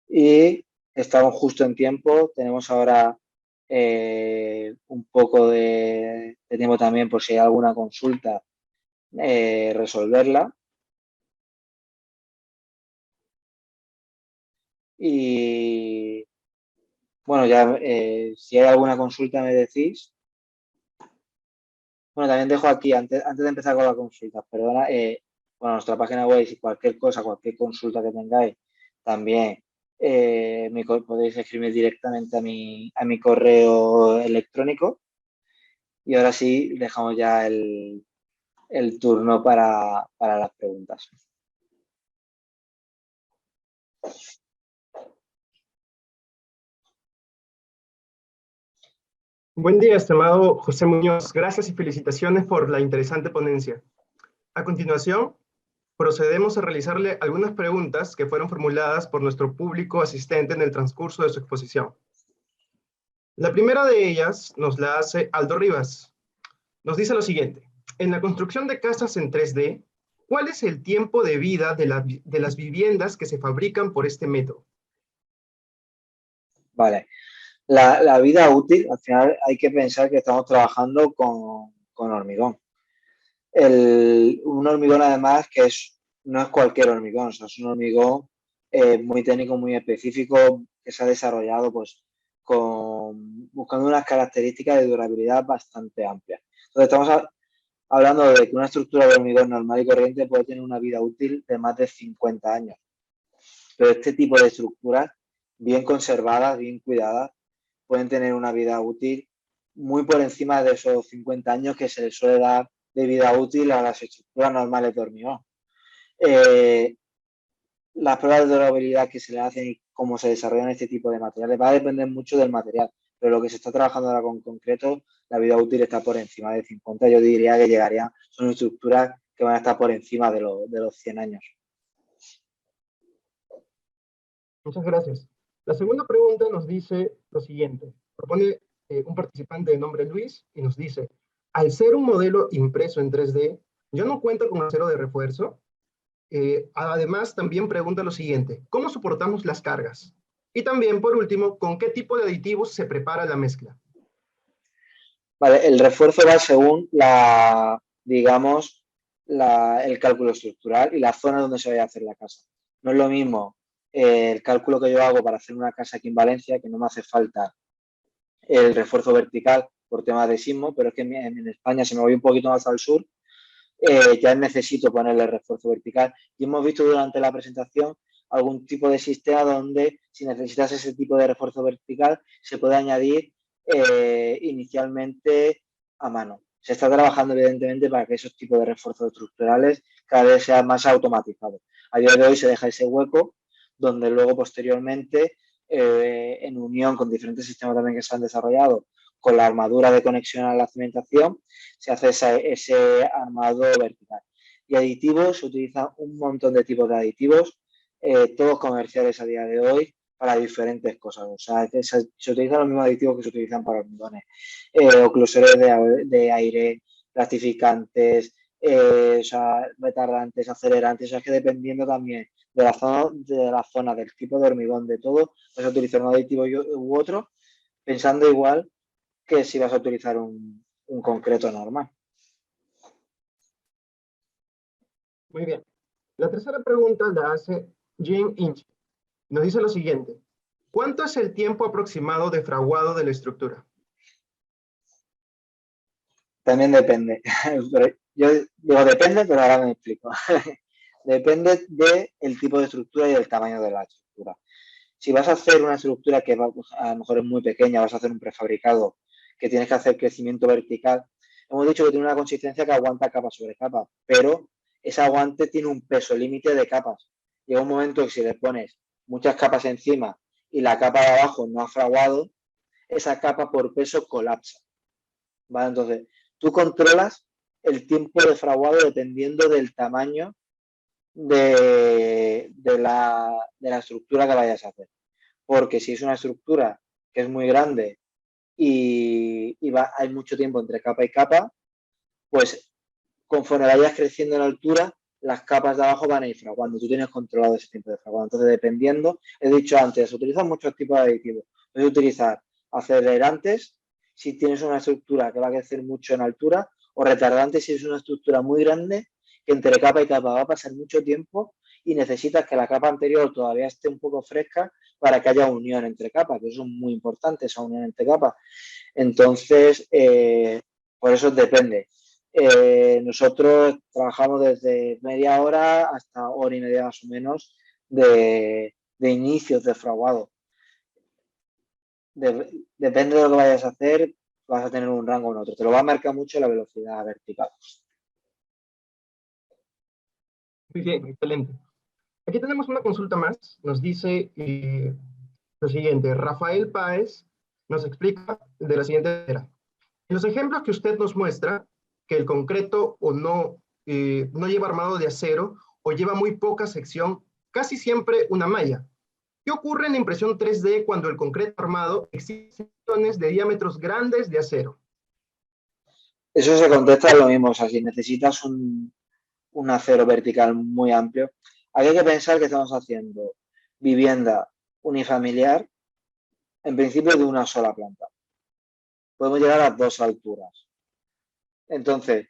Y estamos justo en tiempo. Tenemos ahora un poco de tiempo también por si hay alguna consulta resolverla. Y bueno, ya si hay alguna consulta me decís. Bueno, también dejo aquí, antes de empezar con la consulta, perdona, bueno, nuestra página web, si cualquier cosa, cualquier consulta que tengáis, también podéis escribir directamente a mi correo electrónico. Y ahora sí, dejamos ya el turno para las preguntas. Buen día, estimado José Muñoz. Gracias y felicitaciones por la interesante ponencia. A continuación, procedemos a realizarle algunas preguntas que fueron formuladas por nuestro público asistente en el transcurso de su exposición. La primera de ellas nos la hace Aldo Rivas. Nos dice lo siguiente: en la construcción de casas en 3D, ¿cuál es el tiempo de vida de las viviendas que se fabrican por este método? Vale. La vida útil, al final hay que pensar que estamos trabajando con hormigón. Un hormigón además que no es cualquier hormigón, o sea, es un hormigón muy técnico, muy específico, que se ha desarrollado pues buscando unas características de durabilidad bastante amplias. Entonces estamos hablando de que una estructura de hormigón normal y corriente puede tener una vida útil de más de 50 años. Pero este tipo de estructuras, bien conservadas, bien cuidadas, pueden tener una vida útil muy por encima de esos 50 años que se les suele dar de vida útil a las estructuras normales de hormigón. Las pruebas de durabilidad que se le hacen y cómo se desarrollan este tipo de materiales va a depender mucho del material, pero lo que se está trabajando ahora con concreto, la vida útil está por encima de 50. Yo diría que llegarían, son estructuras que van a estar por encima de los 100 años. Muchas gracias. La segunda pregunta nos dice lo siguiente. Propone un participante de nombre Luis y nos dice: al ser un modelo impreso en 3D, ¿ya no cuenta con acero de refuerzo? Además, también pregunta lo siguiente: ¿cómo soportamos las cargas? Y también, por último, ¿con qué tipo de aditivos se prepara la mezcla? Vale, el refuerzo va según digamos, el cálculo estructural y la zona donde se vaya a hacer la casa. No es lo mismo el cálculo que yo hago para hacer una casa aquí en Valencia, que no me hace falta el refuerzo vertical por temas de sismo, pero es que en España, si me voy un poquito más al sur, ya necesito ponerle refuerzo vertical. Y hemos visto durante la presentación algún tipo de sistema donde, si necesitas ese tipo de refuerzo vertical, se puede añadir inicialmente a mano. Se está trabajando, evidentemente, para que esos tipos de refuerzos estructurales cada vez sean más automatizados. A día de hoy se deja ese hueco donde luego, posteriormente, en unión con diferentes sistemas también que se han desarrollado, con la armadura de conexión a la cimentación, se hace ese armado vertical. Y aditivos, se utilizan un montón de tipos de aditivos, todos comerciales a día de hoy, para diferentes cosas. O sea, se utilizan los mismos aditivos que se utilizan para hormigones. Oclusores de aire, plastificantes, o sea, retardantes, acelerantes. O sea, es que dependiendo también de la zona, del tipo de hormigón, de todo, vas a utilizar un aditivo u otro, pensando igual que si vas a utilizar un concreto normal. Muy bien. La tercera pregunta la hace Jim Inch. Nos dice lo siguiente: ¿cuánto es el tiempo aproximado de fraguado de la estructura? También depende. Yo digo depende, pero ahora me explico. Depende del tipo de estructura y del tamaño de la estructura. Si vas a hacer una estructura que a lo mejor es muy pequeña, vas a hacer un prefabricado que tienes que hacer crecimiento vertical, hemos dicho que tiene una consistencia que aguanta capa sobre capa, pero ese aguante tiene un peso límite de capas. Llega un momento que si le pones muchas capas encima y la capa de abajo no ha fraguado, esa capa por peso colapsa. ¿Vale? Entonces, tú controlas el tiempo de fraguado dependiendo del tamaño de la estructura que vayas a hacer. Porque si es una estructura que es muy grande y hay mucho tiempo entre capa y capa, pues conforme vayas creciendo en altura, las capas de abajo van a ir fraguando. Tú tienes controlado ese tiempo de fraguado. Entonces, dependiendo, he dicho antes, se utilizan muchos tipos de aditivos. Puedes utilizar acelerantes si tienes una estructura que va a crecer mucho en altura, o retardante si es una estructura muy grande, que entre capa y capa va a pasar mucho tiempo y necesitas que la capa anterior todavía esté un poco fresca para que haya unión entre capas, que eso es muy importante, esa unión entre capas. Entonces, por eso depende. Nosotros trabajamos desde media hora hasta hora y media más o menos de inicios de fraguado. Depende de lo que vayas a hacer, vas a tener un rango en otro. Te lo va a marcar mucho la velocidad vertical. Muy bien, excelente. Aquí tenemos una consulta más. Nos dice lo siguiente. Rafael Páez nos explica de la siguiente manera. En los ejemplos que usted nos muestra, que el concreto o no, no lleva armado de acero o lleva muy poca sección, casi siempre una malla. ¿Qué ocurre en la impresión 3D cuando el concreto armado existe secciones de diámetros grandes de acero? Eso se contesta lo mismo. O sea, si necesitas un acero vertical muy amplio, hay que pensar que estamos haciendo vivienda unifamiliar, en principio de una sola planta. Podemos llegar a 2 alturas. Entonces,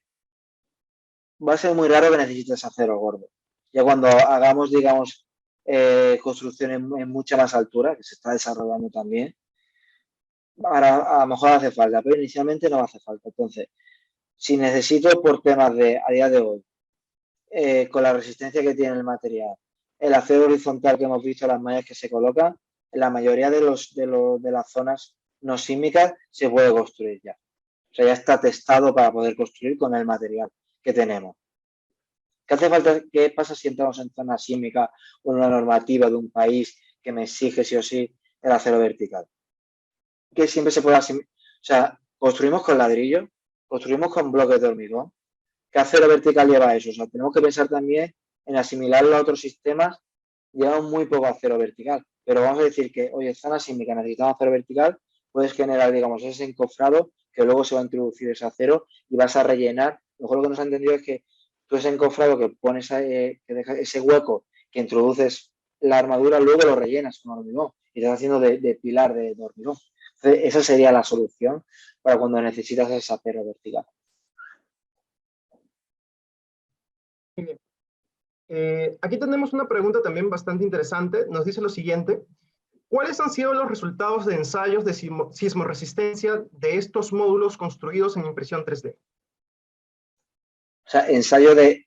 va a ser muy raro que necesites acero gordo. Ya cuando hagamos, digamos, construcción en mucha más altura, que se está desarrollando también, ahora a lo mejor hace falta, pero inicialmente no hace falta. Entonces, si necesito por temas a día de hoy, con la resistencia que tiene el material, el acero horizontal que hemos visto, las mallas que se colocan, en la mayoría de las zonas no sísmicas se puede construir ya. O sea, ya está testado para poder construir con el material que tenemos. ¿Qué hace falta? ¿Qué pasa si entramos en zona sísmica o en una normativa de un país que me exige sí o sí el acero vertical? Que siempre se puede asimilar. O sea, construimos con ladrillo, construimos con bloques de hormigón. ¿Qué acero vertical lleva eso? O sea, tenemos que pensar también en asimilarlo a otros sistemas. Llevamos muy poco acero vertical, pero vamos a decir que, oye, zona sísmica, necesitamos acero vertical, puedes generar, digamos, ese encofrado que luego se va a introducir ese acero y vas a rellenar. Lo mejor lo que nos ha entendido es que tú ese encofrado que pones, que dejas ese hueco que introduces la armadura, luego lo rellenas con hormigón y estás haciendo de pilar de hormigón. Entonces, esa sería la solución para cuando necesitas ese acero vertical. Muy bien. Aquí tenemos una pregunta también bastante interesante. Nos dice lo siguiente. ¿Cuáles han sido los resultados de ensayos de sismoresistencia de estos módulos construidos en impresión 3D? O sea, ensayo de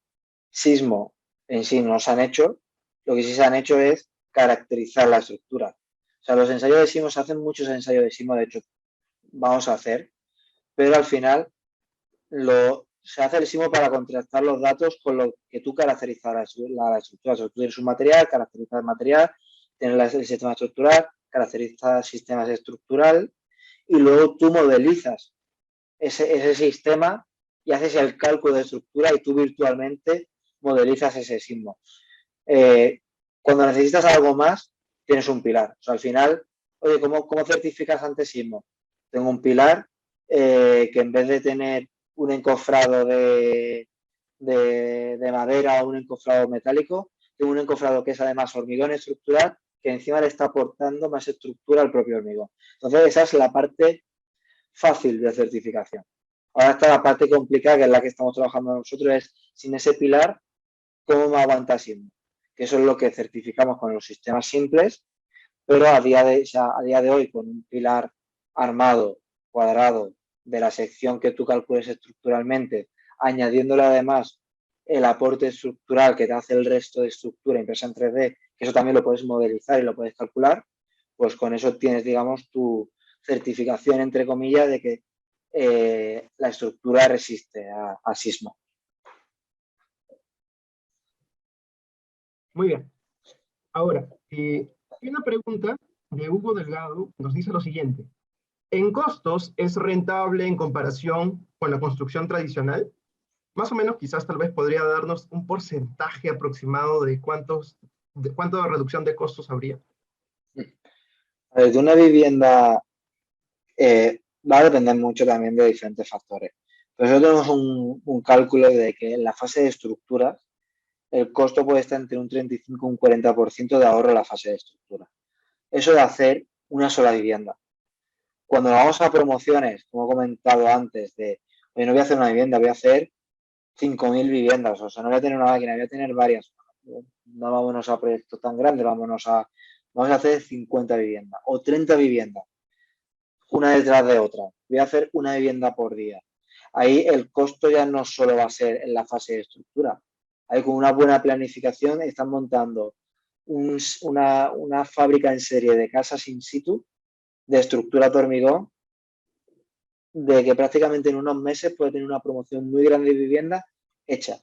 sismo en sí no se han hecho. Lo que sí se han hecho es caracterizar la estructura. O sea, los ensayos de sismo, se hacen muchos ensayos de sismo, de hecho, vamos a hacer, pero al final se hace el sismo para contrastar los datos con lo que tú caracterizas la estructura. O sea, tú tienes un material, caracterizas el material, tienes el sistema estructural, caracterizas el sistema estructural y luego tú modelizas ese sistema y haces el cálculo de estructura y tú virtualmente modelizas ese sismo. Cuando necesitas algo más, tienes un pilar. O sea, al final, oye, ¿cómo certificas antisismo? Tengo un pilar que en vez de tener un encofrado de madera o un encofrado metálico, tengo un encofrado que es además hormigón estructural que encima le está aportando más estructura al propio hormigón. Entonces, esa es la parte fácil de certificación. Ahora está la parte complicada, que es la que estamos trabajando nosotros, es sin ese pilar, ¿cómo me aguanta sismo? Que eso es lo que certificamos con los sistemas simples, pero a día de hoy, con un pilar armado, cuadrado, de la sección que tú calcules estructuralmente, añadiéndole además el aporte estructural que te hace el resto de estructura impresa en 3D, que eso también lo puedes modelizar y lo puedes calcular, pues con eso tienes, digamos, tu certificación, entre comillas, de que la estructura resiste a sismo. Muy bien. Ahora, hay una pregunta de Hugo Delgado, nos dice lo siguiente. ¿En costos es rentable en comparación con la construcción tradicional? Más o menos, quizás tal vez podría darnos un porcentaje aproximado de cuánto de reducción de costos habría. A ver, de una vivienda va a depender mucho también de diferentes factores. Pero nosotros tenemos un cálculo de que en la fase de estructura el costo puede estar entre un 35 y un 40% de ahorro en la fase de estructura. Eso de hacer una sola vivienda. Cuando vamos a promociones, como he comentado antes, de Oye, no voy a hacer una vivienda, voy a hacer 5.000 viviendas, o sea, no voy a tener una máquina, voy a tener varias. No vámonos a proyectos tan grandes, vamos a hacer 50 viviendas o 30 viviendas, una detrás de otra. Voy a hacer una vivienda por día. Ahí el costo ya no solo va a ser en la fase de estructura. Ahí con una buena planificación están montando una fábrica en serie de casas in situ, de estructura de hormigón, de que prácticamente en unos meses puede tener una promoción muy grande de viviendas hecha,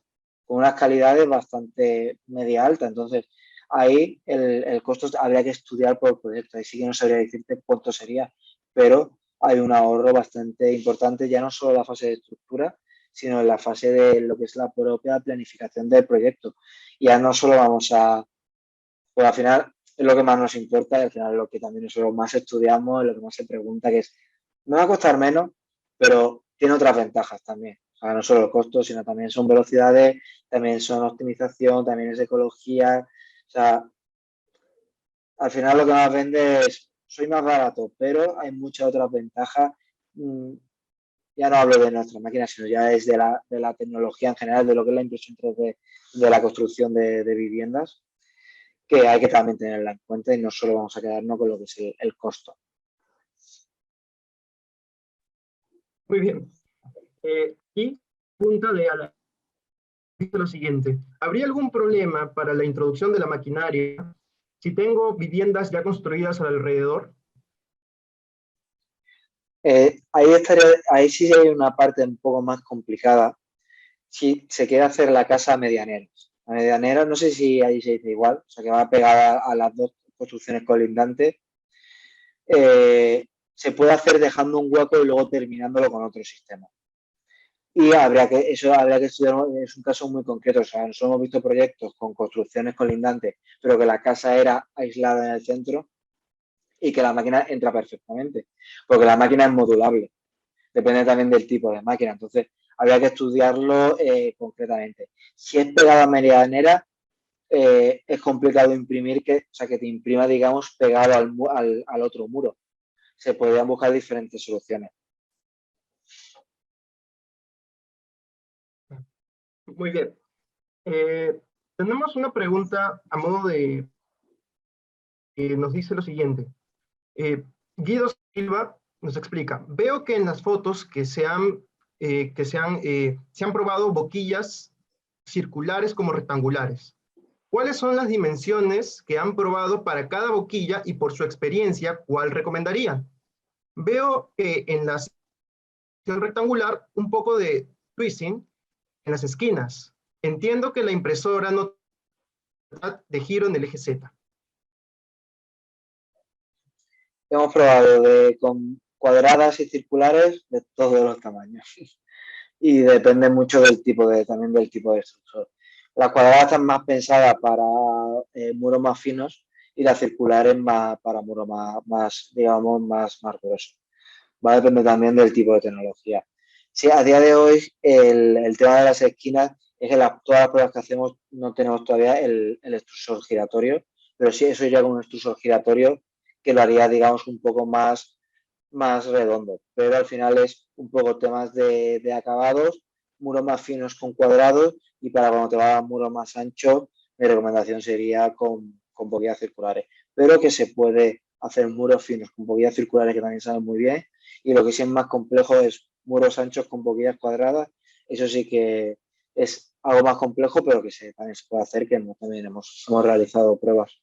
con unas calidades bastante media alta. Entonces, ahí el costo habría que estudiar por proyecto. Ahí sí que no sabría decirte cuánto sería, pero hay un ahorro bastante importante, ya no solo en la fase de estructura, sino en la fase de lo que es la propia planificación del proyecto. Ya no solo vamos a, pues al final es lo que más nos importa y al final es lo que también nosotros más estudiamos, es lo que más se pregunta, que es, me va a costar menos, pero tiene otras ventajas también. O sea, no solo el costo, sino también son velocidades, también son optimización, también es ecología. O sea, al final lo que más vende es, soy más barato, pero hay muchas otras ventajas. Ya no hablo de nuestras máquinas, sino ya es de la tecnología en general, de lo que es la impresión 3D, de la construcción de viviendas, que hay que también tenerla en cuenta y no solo vamos a quedarnos con lo que es el costo. Muy bien. Y punta de ala. Dice lo siguiente: ¿habría algún problema para la introducción de la maquinaria si tengo viviendas ya construidas alrededor? Ahí sí hay una parte un poco más complicada. Si se quiere hacer la casa a medianeras. A medianeras, no sé si ahí se dice igual, o sea, que va pegada a las dos construcciones colindantes. Se puede hacer dejando un hueco y luego terminándolo con otro sistema. Y eso habría que estudiar, es un caso muy concreto. O sea, nosotros hemos visto proyectos con construcciones colindantes, pero que la casa era aislada en el centro y que la máquina entra perfectamente, porque la máquina es modulable, depende también del tipo de máquina. Entonces, habría que estudiarlo concretamente. Si es pegada a medianera, es complicado imprimir, o sea, que te imprima, digamos, pegado al otro muro. Se podrían buscar diferentes soluciones. Muy bien. Tenemos una pregunta a modo de... nos dice lo siguiente. Guido Silva nos explica: veo que en las fotos se han probado boquillas circulares como rectangulares. ¿Cuáles son las dimensiones que han probado para cada boquilla y, por su experiencia, cuál recomendarían? Veo que en la sección rectangular un poco de twisting en las esquinas. Entiendo que la impresora no de giro en el eje Z. Hemos probado con cuadradas y circulares de todos los tamaños. Y depende mucho también del tipo de extrusor. Las cuadradas están más pensadas para muros más finos y las circulares para muros más, digamos, más gruesos. Va a depender también del tipo de tecnología. Sí, a día de hoy el tema de las esquinas es que todas las pruebas que hacemos no tenemos todavía el extrusor giratorio, pero sí, eso ya con un extrusor giratorio que lo haría, digamos, un poco más redondo, pero al final es un poco temas de acabados, muros más finos con cuadrados, y para cuando te va a muro más ancho, mi recomendación sería con boquillas circulares, pero que se puede hacer muros finos con boquillas circulares que también salen muy bien, y lo que sí es más complejo es muros anchos con boquillas cuadradas. Eso sí que es algo más complejo, pero que también se puede hacer, que también hemos realizado pruebas.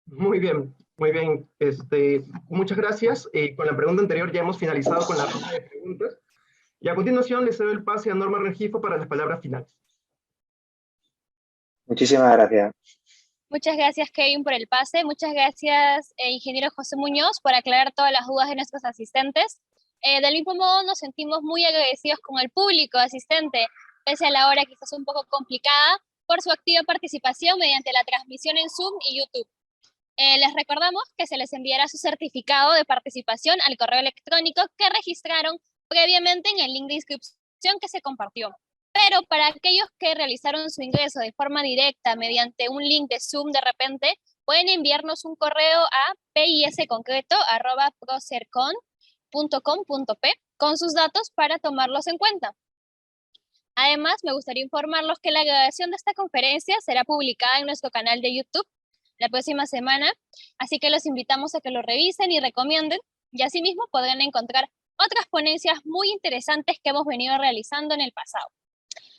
Muy bien, muy bien. Muchas gracias. Con la pregunta anterior ya hemos finalizado con la ronda de preguntas. Y a continuación le cedo el pase a Norma Rengifo para las palabras finales. Muchísimas gracias. Muchas gracias, Kevin, por el pase. Muchas gracias, ingeniero José Muñoz, por aclarar todas las dudas de nuestros asistentes. Del mismo modo, nos sentimos muy agradecidos con el público asistente, pese a la hora quizás un poco complicada, por su activa participación mediante la transmisión en Zoom y YouTube. Les recordamos que se les enviará su certificado de participación al correo electrónico que registraron previamente en el link de inscripción que se compartió. Pero para aquellos que realizaron su ingreso de forma directa mediante un link de Zoom de repente, pueden enviarnos un correo a pisconcreto@procercon .com.p con sus datos para tomarlos en cuenta. Además, me gustaría informarlos que la grabación de esta conferencia será publicada en nuestro canal de YouTube la próxima semana, así que los invitamos a que lo revisen y recomienden, y asimismo podrán encontrar otras ponencias muy interesantes que hemos venido realizando en el pasado.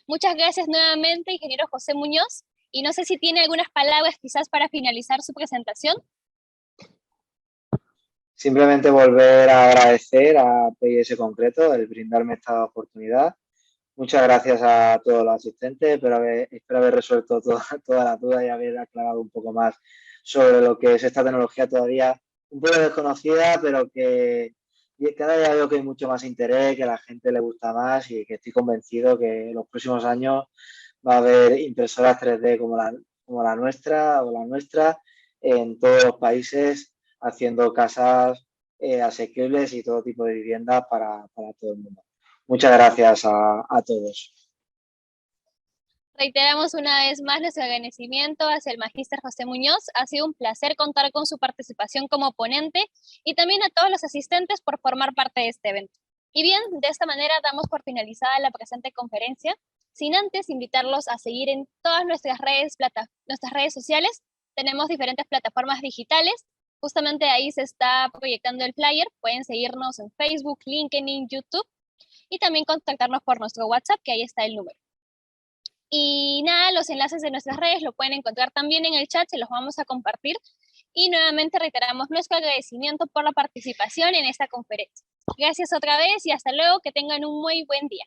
Muchas gracias nuevamente, ingeniero José Muñoz, y no sé si tiene algunas palabras quizás para finalizar su presentación. Simplemente volver a agradecer a PIS Concreto el brindarme esta oportunidad. Muchas gracias a todos los asistentes, espero haber resuelto todas las dudas y haber aclarado un poco más sobre lo que es esta tecnología todavía un poco desconocida, pero que cada día veo que hay mucho más interés, que a la gente le gusta más y que estoy convencido que en los próximos años va a haber impresoras 3D como la nuestra o la nuestra en todos los países, haciendo casas asequibles y todo tipo de viviendas para todo el mundo. Muchas gracias a todos. Reiteramos una vez más nuestro agradecimiento hacia el magíster José Muñoz. Ha sido un placer contar con su participación como ponente y también a todos los asistentes por formar parte de este evento. Y bien, de esta manera damos por finalizada la presente conferencia, sin antes invitarlos a seguir en todas nuestras redes sociales. Tenemos diferentes plataformas digitales. Justamente ahí se está proyectando el flyer. Pueden seguirnos en Facebook, LinkedIn, YouTube y también contactarnos por nuestro WhatsApp, que ahí está el número. Y nada, los enlaces de nuestras redes lo pueden encontrar también en el chat, se los vamos a compartir. Y nuevamente reiteramos nuestro agradecimiento por la participación en esta conferencia. Gracias otra vez y hasta luego, que tengan un muy buen día.